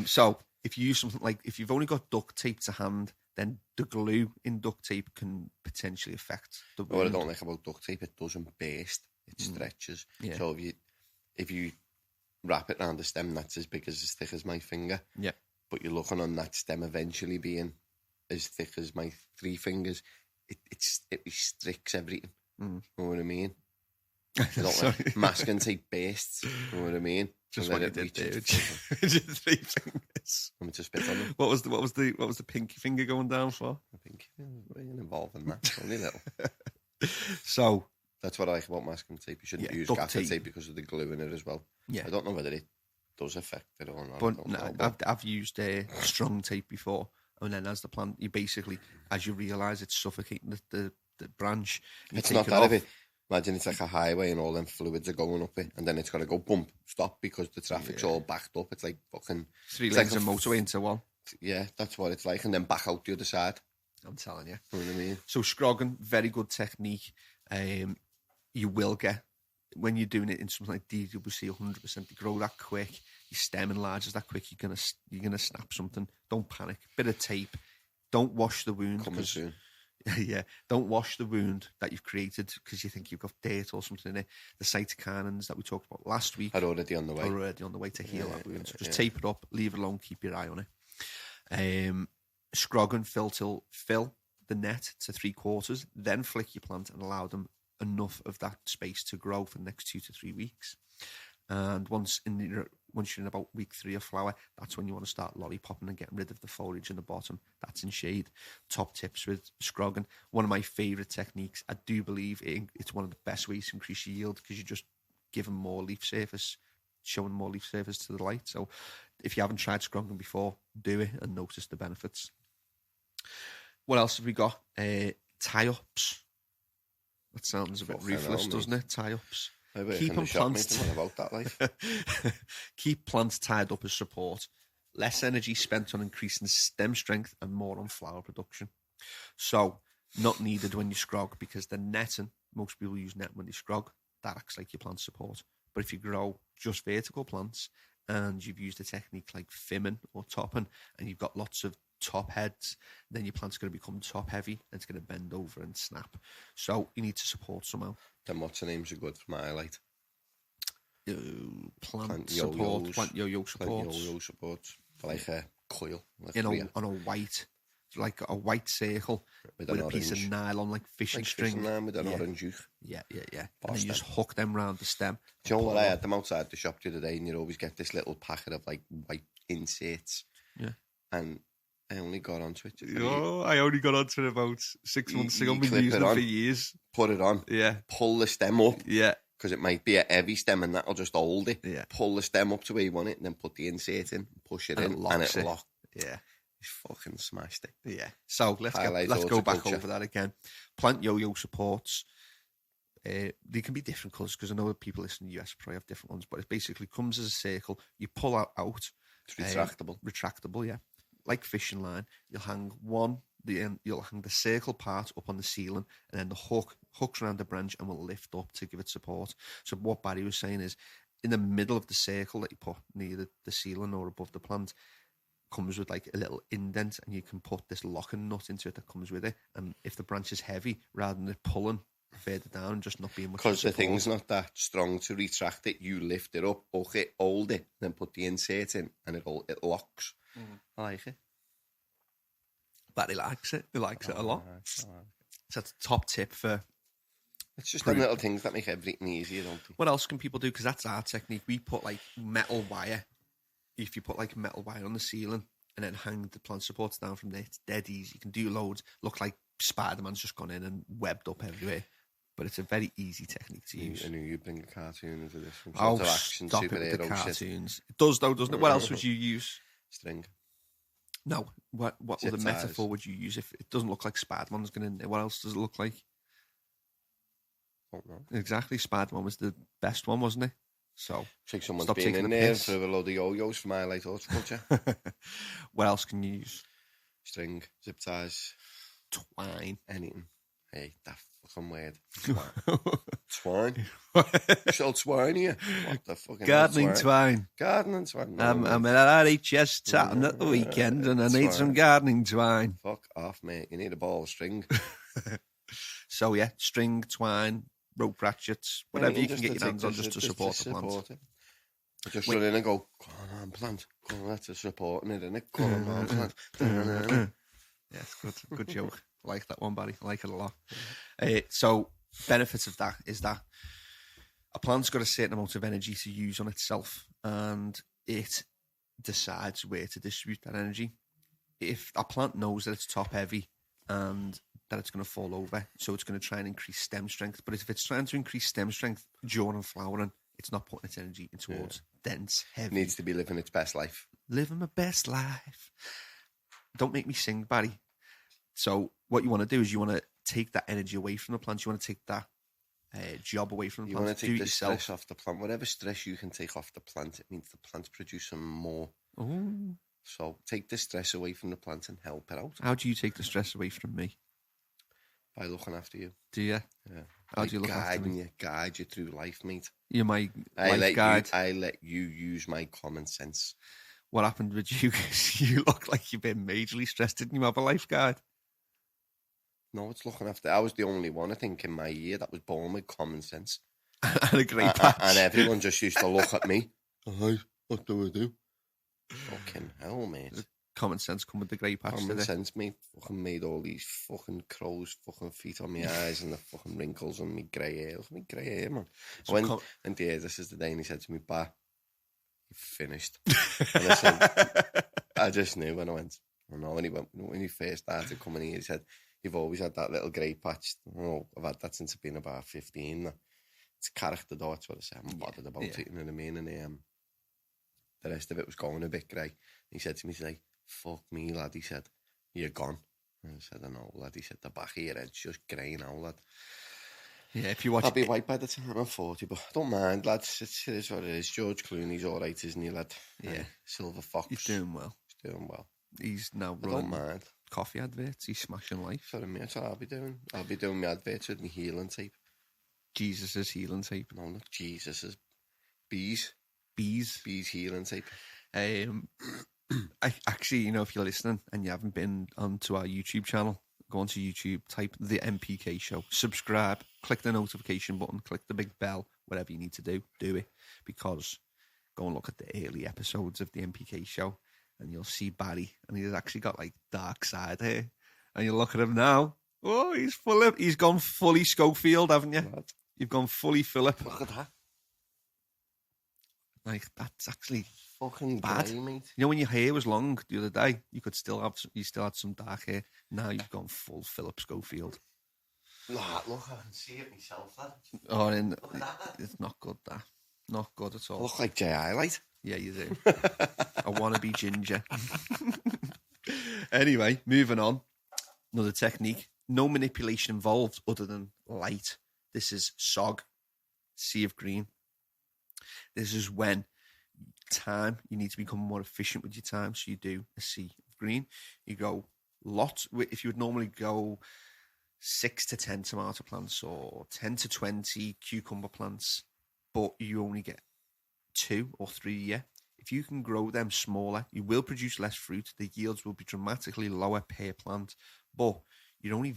So, if you use something like, if you've only got duct tape to hand, then the glue in duct tape can potentially affect the wound.
What I don't like about duct tape, it doesn't burst. It stretches.
Yeah.
So if you wrap it around the stem, that's as big as thick as my finger.
Yeah.
But you're looking on that stem eventually being as thick as my 3 fingers. It restricts everything. You know what I mean? I don't like masking tape bursts. You know what I mean?
Just what you did there. Just 3 fingers.
I'm to spit on them.
What was the pinky finger going down for?
I think we're involved in that. Only little.
So
that's what I like about masking tape. You shouldn't use gaffer tape because of the glue in it as well. Yeah. I don't know whether it does affect it or not.
But no, I've used strong tape before, and then as the plant, you basically, as you realise it's suffocating the branch.
It's not that of it. Imagine it's like a highway and all them fluids are going up it, and then it's got to go bump, stop because the traffic's all backed up. It's like fucking
3 lanes of motorway into one.
Yeah, that's what it's like, and then back out the other side.
I'm telling you.
You know what I mean?
So scrogging, very good technique. You will get, when you're doing it in something like DWC, 100%, they grow that quick, your stem enlarges that quick, you're gonna snap something. Don't panic. Bit of tape. Don't wash the wound.
Coming soon.
Yeah, don't wash the wound that you've created because you think you've got dirt or something in it. The cytokinins that we talked about last week
are already on the way.
To heal that wound. So just tape it up, leave it alone, keep your eye on it. Scrog and fill the net to 3/4, then flick your plant and allow them enough of that space to grow for the next 2 to 3 weeks. And once you're in about week 3 of flower, that's when you want to start lollipopping and getting rid of the foliage in the bottom. That's in shade. Top tips with scrogging. One of my favourite techniques. I do believe it's one of the best ways to increase your yield because you just giving more leaf surface, showing more leaf surface to the light. So if you haven't tried scrogging before, do it and notice the benefits. What else have we got? Tie-ups. That sounds a bit ruthless, doesn't it? Tie-ups. Keeping plants
about that, like.
Keep plants tied up as support. Less energy spent on increasing stem strength and more on flower production. So, not needed when you scrog, because the netting, most people use net when they scrog, that acts like your plant support. But if you grow just vertical plants and you've used a technique like fimming or topping, and you've got lots of top heads, then your plant's going to become top heavy and it's going to bend over and snap. So you need to support somehow.
Then what's the names are good from SANlight?
Plant support, plant yo-yo support.
Plant yo-yo support, like a coil. Like
on a white, like a white circle with a piece of nylon, like fishing string.
With an orange juice.
Yeah. And then you just hook them round the stem.
Do you know what? I had them outside the shop the other day, and you always get this little packet of like white inserts.
Yeah.
And I only got onto it.
I only got onto it about 6 months ago. I've been using it for years.
Put it on.
Yeah.
Pull the stem up.
Yeah.
Because it might be a heavy stem and that'll just hold it.
Yeah.
Pull the stem up to where you want it and then put the insert in, push it in, and it locks.
Yeah.
He's fucking smashed it.
Yeah. So let's go back over that again. Plant yo-yo supports. They can be different colours, because I know that people listening to the US probably have different ones, but it basically comes as a circle. You pull out.
It's retractable.
Retractable, yeah. Like fishing line. You'll hang you'll hang the circle part up on the ceiling, and then the hooks around the branch and will lift up to give it support. So what Barry was saying is, in the middle of the circle that you put near the ceiling or above the plant, comes with like a little indent, and you can put this locking nut into it that comes with it. And if the branch is heavy, rather than it pulling further down and just not being much,
because the thing's not that strong to retract it, you lift it up, hook it, hold it, then put the insert in, and it locks.
I like it. But he likes it. He likes it a lot. So that's a top tip for.
It's just them little things that make everything easier, don't they?
What else can people do? Because that's our technique. We put like metal wire. If you put like metal wire on the ceiling and then hang the plant supports down from there, it's dead easy. You can do loads. Look like Spider-Man's just gone in and webbed up everywhere. But it's a very easy technique to use.
I knew you'd bring a cartoon into this.
Stop it with the cartoons. It does though, doesn't it? What else would you use?
String.
No. What other metaphor would you use if it doesn't look like Spider-Man's going in there? What else does it look like?
Don't know.
Exactly. Spider-Man was the best one, wasn't it? So
it's like someone's been in there for a load of yo-yos from SANlight Horticulture.
What else can you use?
String, zip ties,
twine,
anything. Hey, that fucking word. Twine. You sell twine here? What the fucking
gardening twine?
Gardening twine. No,
I'm at RHS Tatton at the weekend, and I need some gardening twine.
Fuck off, mate. You need a ball of string.
So yeah, string, twine, rope ratchets, whatever you can get your hands on just to support the plant.
Just run in and go, come on, plant. Come on, that's a supporting it, innit? Come on, plant.
Yeah, it's good. Good joke. I like that one, Barry. I like it a lot. So benefits of that is that a plant's got a certain amount of energy to use on itself, and it decides where to distribute that energy. If a plant knows that it's top heavy and that it's going to fall over, so it's going to try and increase stem strength. But if it's trying to increase stem strength during flowering, it's not putting its energy towards dense, heavy.
It needs to be living its best life.
Living my best life. Don't make me sing, Barry. So what you want to do is you want to take that energy away from the plant. You want to take that job away from the plant.
You want to take the stress off the plant. Whatever stress you can take off the plant, it means the plant's producing more.
Ooh.
So take the stress away from the plant and help it out.
How do you take the stress away from me?
By looking after you.
Do you?
Yeah.
How do you look after me?
Guide you through life, mate.
You're my life guide.
I let you use my common sense.
What happened with you? You look like you've been majorly stressed. Didn't you have a life guide?
No, it's looking after. I was the only one, I think, in my year that was born with common sense.
And a great patch.
And everyone just used to look at me. Hi, what do I do? Fucking hell, mate.
Common sense come with the grey patch.
Common sense, mate. Fucking made all these fucking crows fucking feet on my eyes and the fucking wrinkles on my grey hair. Look at me grey hair, man. So and this is the day, and he said to me, "Bah, you finished." And I said, I just knew when I went. I know when he first started coming here, he said, "You've always had that little grey patch." Oh, I've had that since I've been about 15. it's character though, that's what I say. I'm not bothered about it, you know what I mean? And the rest of it was going a bit grey. He said to me, he's like, fuck me, lad, he said, you're gone. And I said, I know, lad. He said, the back of your head's just grey now, lad.
Yeah, if you watch
I'll be white by the time I'm 40, but I don't mind, lads. It is what it is. George Clooney's all right, isn't he, lad?
Yeah.
Silver Fox.
He's doing well.
He's doing well.
He's now
I don't mind.
coffee adverts. He's smashing life.
That's what I'll be doing. I'll be doing my adverts with my healing tape.
Jesus' healing tape.
No, not Jesus'. Bees healing tape.
Actually, you know, if you're listening and you haven't been onto our YouTube channel, go onto YouTube, type the NPK show, subscribe, click the notification button, click the big bell, whatever you need to do it. Because go and look at the early episodes of the NPK show and you'll see Barry, and he's actually got like dark side here. And you look at him now. Oh, he's gone fully Schofield, haven't you?
What?
You've gone fully Philip.
Look at that.
Like, that's actually
Fucking
bad.
grey, mate.
You know, when your hair was long the other day, you still had some dark hair. Now you've gone full Philip Schofield.
Nah, look, I can see it myself, lad.
Oh, and it's not good, that. Not good at
I
all.
look like SANlight.
Yeah, you do. I want to be ginger. Anyway, moving on. Another technique. No manipulation involved other than light. This is SOG, Sea of Green. This is when you need to become more efficient with your time. So you do a sea of green. You go lots. If you would normally go 6 to 10 tomato plants or 10 to 20 cucumber plants, but you only get 2 or 3 a year. If you can grow them smaller, you will produce less fruit. The yields will be dramatically lower per plant, but you're only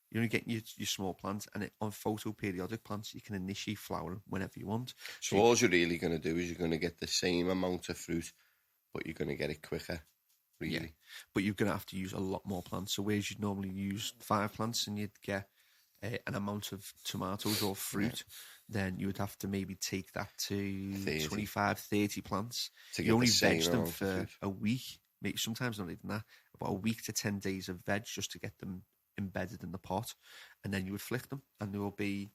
you're only getting your small plants, and on photoperiodic plants, you can initiate flowering whenever you want.
So all you're really going to do is you're going to get the same amount of fruit, but you're going to get it quicker, really.
Yeah, but you're going to have to use a lot more plants. So whereas you'd normally use 5 plants and you'd get an amount of tomatoes or fruit, then you would have to maybe take that to 25, 30 plants. You only veg them for a week, maybe sometimes not even that, about a week to 10 days of veg just to get them embedded in the pot, and then you would flick them, and they will be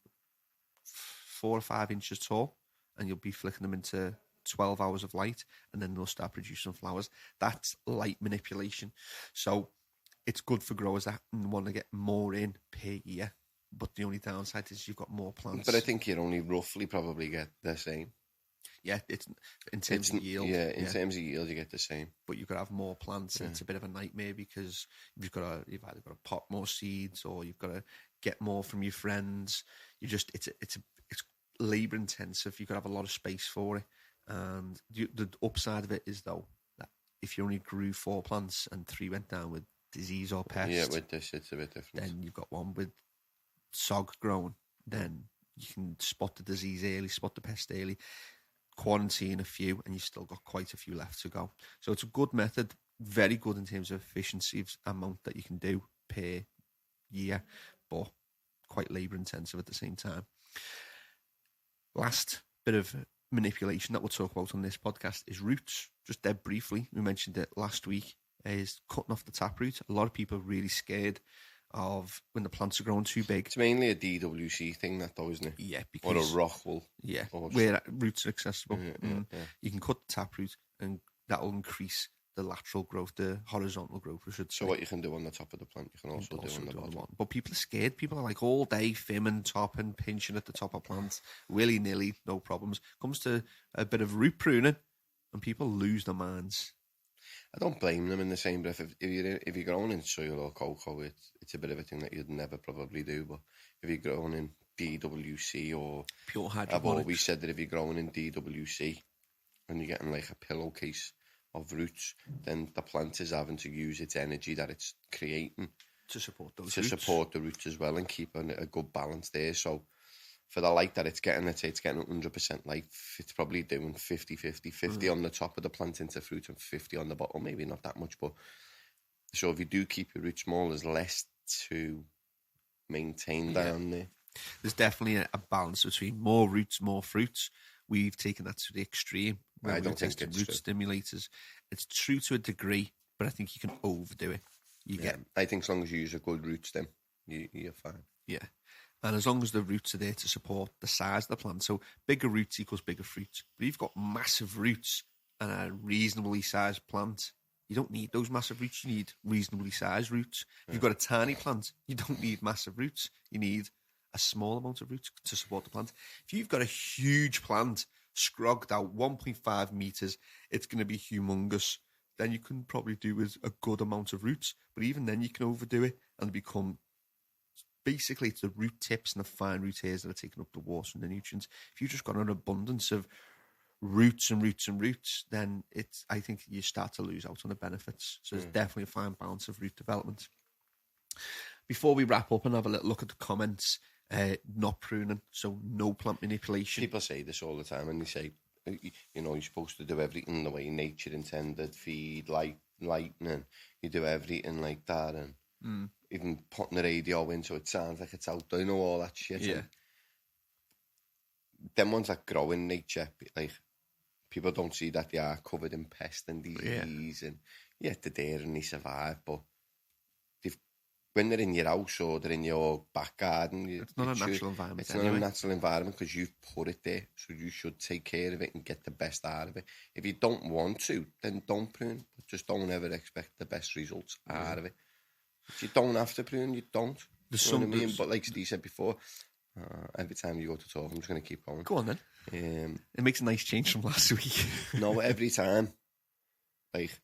4 or 5 inches tall, and you'll be flicking them into 12 hours of light, and then they'll start producing flowers. That's light manipulation. So it's good for growers that want to get more in per year, but the only downside is you've got more plants.
But I think you'd only roughly probably get the same.
Yeah, it's in terms of yield.
Yeah, in terms of yield, you get the same.
But you've got to have more plants, and it's a bit of a nightmare because you've either got to pot more seeds, or you've got to get more from your friends. It's labour intensive. You've got to have a lot of space for it. And the upside of it is though that if you only grew 4 plants and 3 went down with disease or pest,
yeah, with this it's a bit different.
Then you've got one with SOG growing. Then you can spot the disease early, spot the pest early. Quarantine a few, and you've still got quite a few left to go. So it's a good method, very good in terms of efficiency of amount that you can do per year, but quite labour intensive at the same time. Last bit of manipulation that we'll talk about on this podcast is roots. Just dead briefly, we mentioned it last week, is cutting off the taproot. A lot of people are really scared of when the plants are growing too big.
It's mainly a DWC thing, that though, isn't it?
Yeah, because,
or a rock wool.
Yeah, where roots are accessible. You can cut the taproot, and that will increase the lateral growth, the horizontal growth, I should say.
So what you can do on the top of the plant, you can also do on the bottom.
But people are scared. People are like all day fimming top and pinching at the top of plants, willy-nilly, no problems. Comes to a bit of root pruning, and people lose their minds.
I don't blame them in the same breath. If you're growing in soil or cocoa, it's a bit of a thing that you'd never probably do. But if you're growing in DWC or
pure hydroponics,
I've always said that if you're growing in DWC and you're getting like a pillowcase of roots, then the plant is having to use its energy that it's creating
to support those
support the roots as well, and keep a good balance there. So for the light that it's getting, let's say it's getting 100% light, it's probably doing 50 on the top of the plant into fruit and 50 on the bottom. Maybe not that much, but so if you do keep your roots small, there's less to maintain down there.
There's definitely a balance between more roots, more fruits. We've taken that to the extreme.
I don't think it's
root
true.
Stimulators. It's true to a degree, but I think you can overdo it. I think
as long as you use a good root stem, you're fine.
Yeah. And as long as the roots are there to support the size of the plant, so bigger roots equals bigger fruit. But if you've got massive roots and a reasonably sized plant, you don't need those massive roots. You need reasonably sized roots. If you've got a tiny plant, you don't need massive roots. You need a small amount of roots to support the plant. If you've got a huge plant, scrogged out 1.5 meters, it's going to be humongous. Then you can probably do with a good amount of roots. But even then, you can overdo it and become... Basically, it's the root tips and the fine root hairs that are taking up the water and the nutrients. If you've just got an abundance of roots and roots and roots, then I think you start to lose out on the benefits. So there's definitely a fine balance of root development. Before we wrap up and have a little look at the comments, not pruning, so no plant manipulation.
People say this all the time, and they say, you know, you're supposed to do everything the way nature intended, feed, lightning, you do everything like that, and even putting the radio in so it sounds like it's out there, you know, all that shit.
Yeah.
And them ones that grow in nature, like, people don't see that they are covered in pest and disease, and they're there and they survive, but when they're in your house or they're in your back garden,
it's not a natural environment.
It's not a natural environment because you've put it there, so you should take care of it and get the best out of it. If you don't want to, then don't prune, but just don't ever expect the best results out of it. If you don't have to prune, you don't. You know what I mean? But like Steve said before, every time you go to talk, I'm just going to keep going.
Go on then. It makes a nice change from last week.
No, every time. Like,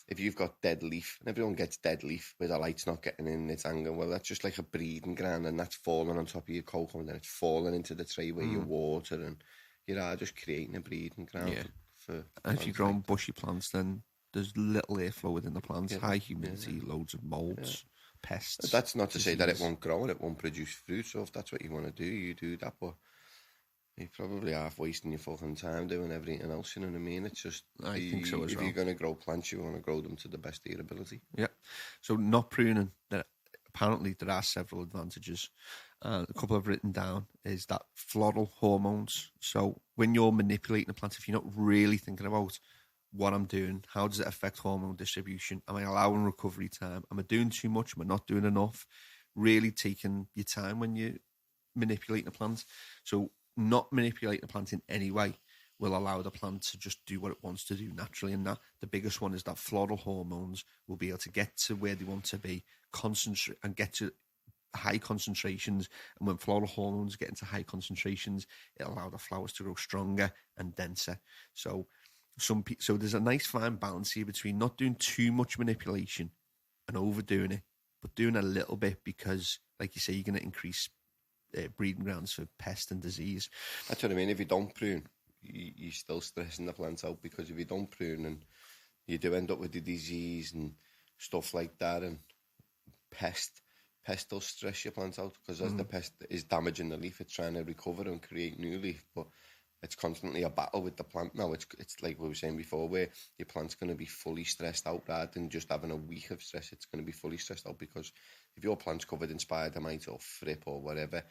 if you've got dead leaf, and everyone gets dead leaf where the light's not getting in its angle, well, that's just like a breeding ground, and that's falling on top of your cocoa, and then it's falling into the tray where you water, and you are just creating a breeding ground for
and if you're growing bushy plants, then there's little airflow within the plants, high humidity, loads of molds, pests.
That's not to say that it won't grow and it won't produce fruit, so if that's what you want to do, you do that, but you probably half wasting your fucking time doing everything else, you know what I mean? It's just,
I think so as well.
If you're going to grow plants, you want to grow them to the best of your ability. Yeah.
So not pruning, apparently there are several advantages. A couple I've written down is that floral hormones. So when you're manipulating a plant, if you're not really thinking about what I'm doing, how does it affect hormone distribution? Am I allowing recovery time? Am I doing too much? Am I not doing enough? Really taking your time when you're manipulating a plant. So not manipulating the plant in any way will allow the plant to just do what it wants to do naturally. And that the biggest one is that floral hormones will be able to get to where they want to be, concentrate and get to high concentrations. And when floral hormones get into high concentrations, it allows the flowers to grow stronger and denser. So there's a nice fine balance here between not doing too much manipulation and overdoing it, but doing a little bit because, like you say, you're going to increase breeding grounds for pest and disease.
That's what I mean. If you don't prune, you're still stressing the plants out, because if you don't prune, and you do end up with the disease and stuff like that, and pest will stress your plants out, because as the pest is damaging the leaf, it's trying to recover and create new leaf, but it's constantly a battle with the plant now. It's like we were saying before, where your plant's going to be fully stressed out rather than just having a week of stress. It's going to be fully stressed out, because if your plant's covered in spider mite or thrip or whatever,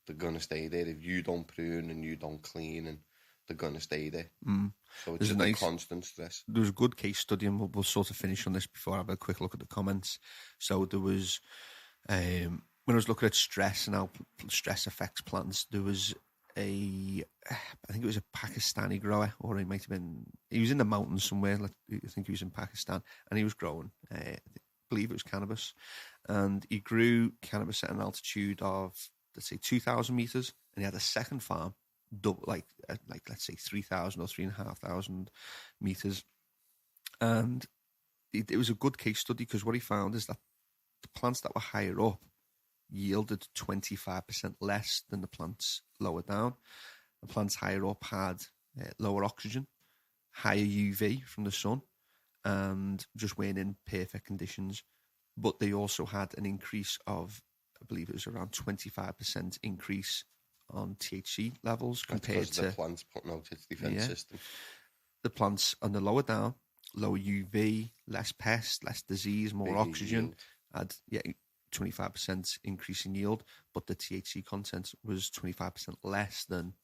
they're going to stay there. If you don't prune and you don't clean, and they're going to stay there. So it's just a constant stress.
There was a good case study, and we'll sort of finish on this before I have a quick look at the comments. So there was, when I was looking at stress and how stress affects plants, there was I think it was a Pakistani grower, or he might have been, he was in the mountains somewhere, I think he was in Pakistan, and he was growing, I believe it was cannabis, and he grew cannabis at an altitude of, let's say, 2,000 meters, and he had a second farm, like let's say 3,000 or 3,500 meters, and it was a good case study, because what he found is that the plants that were higher up yielded 25% less than the plants lower down. The plants higher up had lower oxygen, higher UV from the sun, and just weren't in perfect conditions. But they also had an increase of, I believe it was around 25% increase on THC levels compared to
the plants putting out its defense system.
The plants on the lower down, lower UV, less pest, less disease, more oxygen, had 25% increase in yield, but the THC content was 25% less than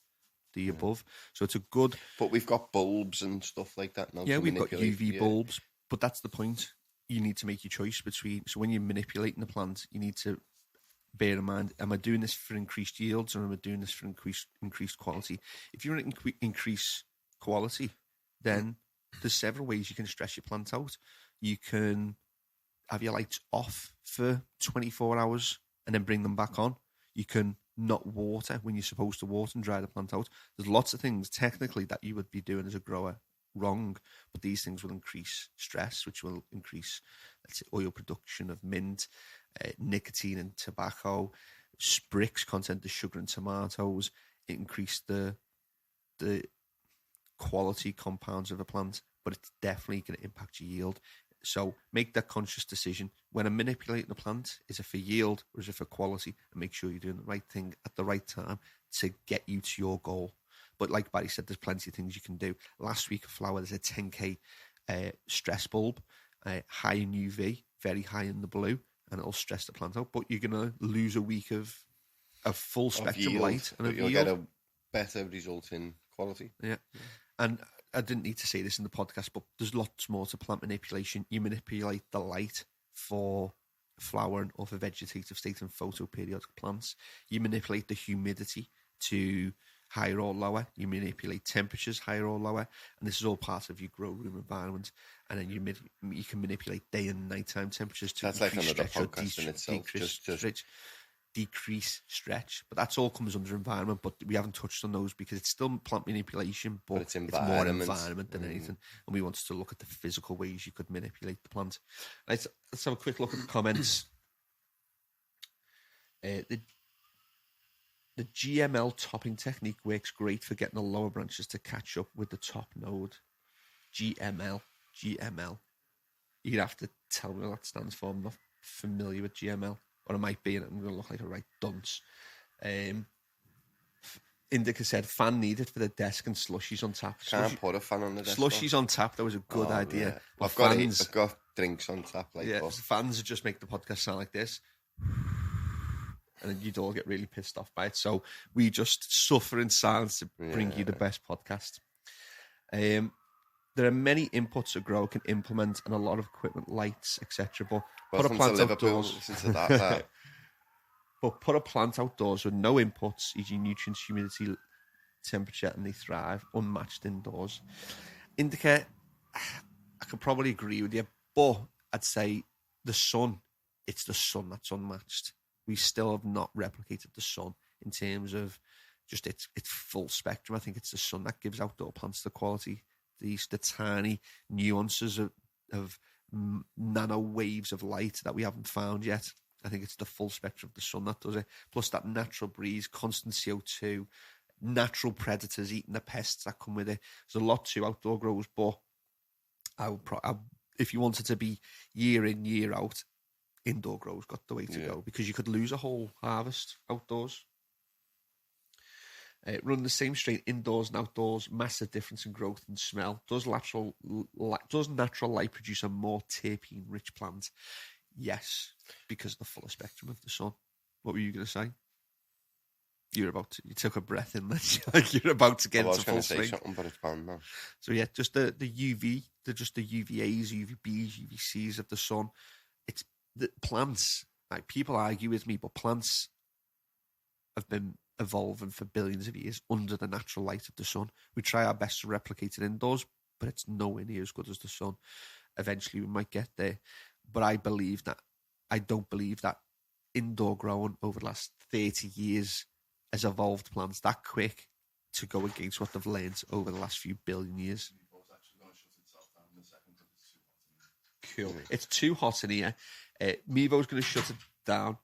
the above. So it's a good...
But we've got bulbs and stuff like that now.
Yeah, we've got UV bulbs, but that's the point. You need to make your choice between... So when you're manipulating the plant, you need to bear in mind, am I doing this for increased yields or am I doing this for increased quality? If you want to increase quality, then there's several ways you can stress your plant out. You can have your lights off for 24 hours and then bring them back on. You can not water when you're supposed to water and dry the plant out. There's lots of things technically that you would be doing as a grower wrong, but these things will increase stress, which will increase, let's say, oil production of mint, nicotine and tobacco, Brix content, the sugar in tomatoes. It increased the quality compounds of a plant, but it's definitely going to impact your yield. So make that conscious decision. When I'm manipulating the plant, is it for yield or is it for quality? And make sure you're doing the right thing at the right time to get you to your goal. But like Barry said, there's plenty of things you can do. Last week, a flower, there's a 10K stress bulb, high in UV, very high in the blue, and it'll stress the plant out. But you're going to lose a week of full spectrum light. And
you'll get a better result in quality.
Yeah. And I didn't need to say this in the podcast, but there's lots more to plant manipulation. You manipulate the light for flowering or for vegetative state and photoperiodic plants. You manipulate the humidity to higher or lower. You manipulate temperatures higher or lower. And this is all part of your grow room environment. And then you can manipulate day and nighttime temperatures to
that's like another podcast in itself.
Decrease stretch, but that's all comes under environment, but we haven't touched on those because it's still plant manipulation, but it's more environment than anything, and we wanted to look at the physical ways you could manipulate the plant. Let's have a quick look at the comments. The GML topping technique works great for getting the lower branches to catch up with the top node. GML. You'd have to tell me what that stands for. I'm not familiar with GML. Or it might be, and I'm going to look like a right dunce. Indica said, fan needed for the desk and slushies on tap.
Can't put a fan on the desk.
Slushies on tap, that was a good idea.
Yeah. Well, I've got drinks on tap.
Fans just make the podcast sound like this. And then you'd all get really pissed off by it. So we just suffer in silence to bring you the best podcast. There are many inputs a grower can implement and a lot of equipment, lights, etc. But put a plant outdoors. Listen to that. But put a plant outdoors with no inputs, e.g. nutrients, humidity, temperature, and they thrive, unmatched indoors. Indica, I could probably agree with you, but I'd say the sun, it's the sun that's unmatched. We still have not replicated the sun in terms of just its full spectrum. I think it's the sun that gives outdoor plants the quality, the tiny nuances of nano waves of light that we haven't found yet. I think it's the full spectrum of the sun that does it. Plus that natural breeze, constant CO2, natural predators eating the pests that come with it. There's a lot to outdoor growers, but if you wanted to be year in, year out, indoor growers got the way to go, because you could lose a whole harvest outdoors. Run the same strain indoors and outdoors, massive difference in growth and smell. Does natural light produce a more terpene-rich plant? Yes, because of the fuller spectrum of the sun. What were you going to say? You took a breath in, like you're about to get into full swing. I was going to say something,
but it's gone now.
So yeah, just the UV, just the UVAs, UVBs, UVCs of the sun. It's the plants. Like, people argue with me, but plants have been evolving for billions of years under the natural light of the sun. We try our best to replicate it indoors, but it's nowhere near as good as the sun. Eventually we might get there, but I don't believe that indoor growing over the last 30 years has evolved plants that quick to go against what they've learned over the last few billion years. Cool. It's too hot in here. Mevo's going to shut it down.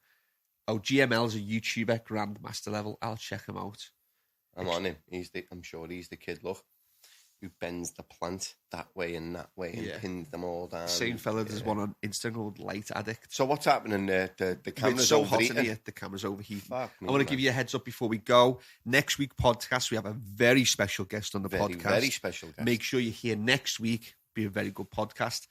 Oh, GML's a YouTuber, Grandmaster level. I'll check him out.
I'm on him. I'm sure he's the kid, look, who bends the plant that way and that way and pins them all down.
Same fella, there's one on Instagram called Light Addict.
So what's happening there? The camera's
it's so
overheating.
Hot in here, the camera's overheating. I want to give you a heads up before we go. Next week podcast, we have a very special guest on the podcast.
Very special guest.
Make sure you're here next week. Be a very good podcast.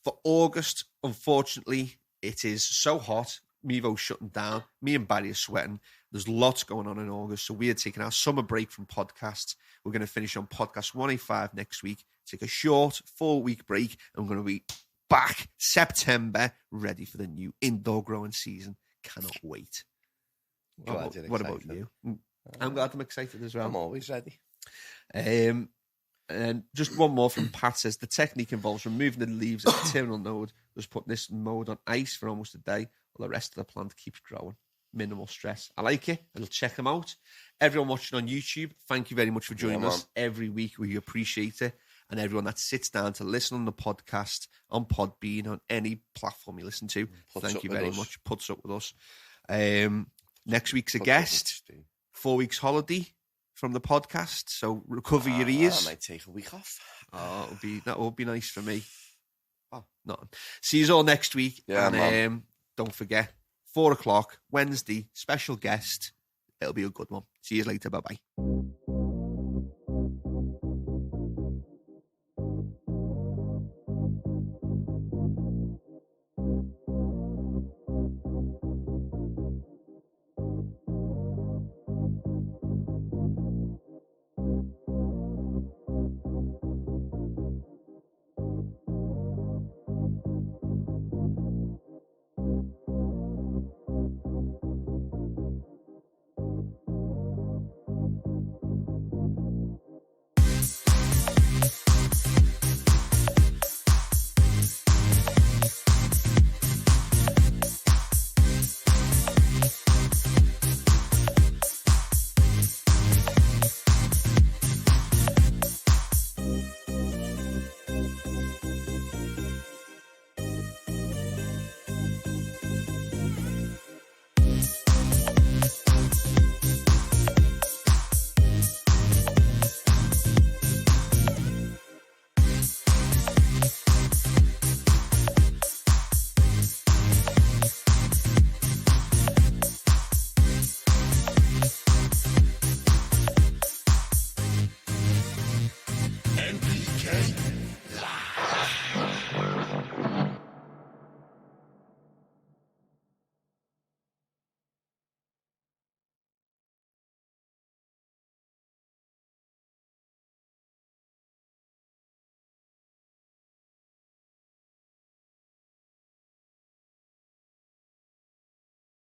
For August, unfortunately, it is so hot. Mevo's shutting down. Me and Barry are sweating. There's lots going on in August, so we are taking our summer break from podcasts. We're going to finish on podcast 185 next week. Take a short 4-week break, and we're going to be back September, ready for the new indoor growing season. Cannot wait.
Glad you're
What about
excited.
you? I'm glad I'm excited as well.
I'm always ready.
And just one more from Pat says, the technique involves removing the leaves at the terminal node, just putting this mode on ice for almost a day while the rest of the plant keeps growing. Minimal stress. I like it. I'll check them out. Everyone watching on YouTube, thank you very much for joining us every week. We appreciate it. And everyone that sits down to listen on the podcast, on Podbean, on any platform you listen to, thank you very much. Puts up with us. Next week's a guest. 4 weeks holiday from the podcast, so recover your ears.
I might take a week off.
Oh, that would be nice for me. Oh, nothing. See you all next week.
Yeah,
and don't forget, 4 o'clock Wednesday, special guest. It'll be a good one. See you later. Bye bye.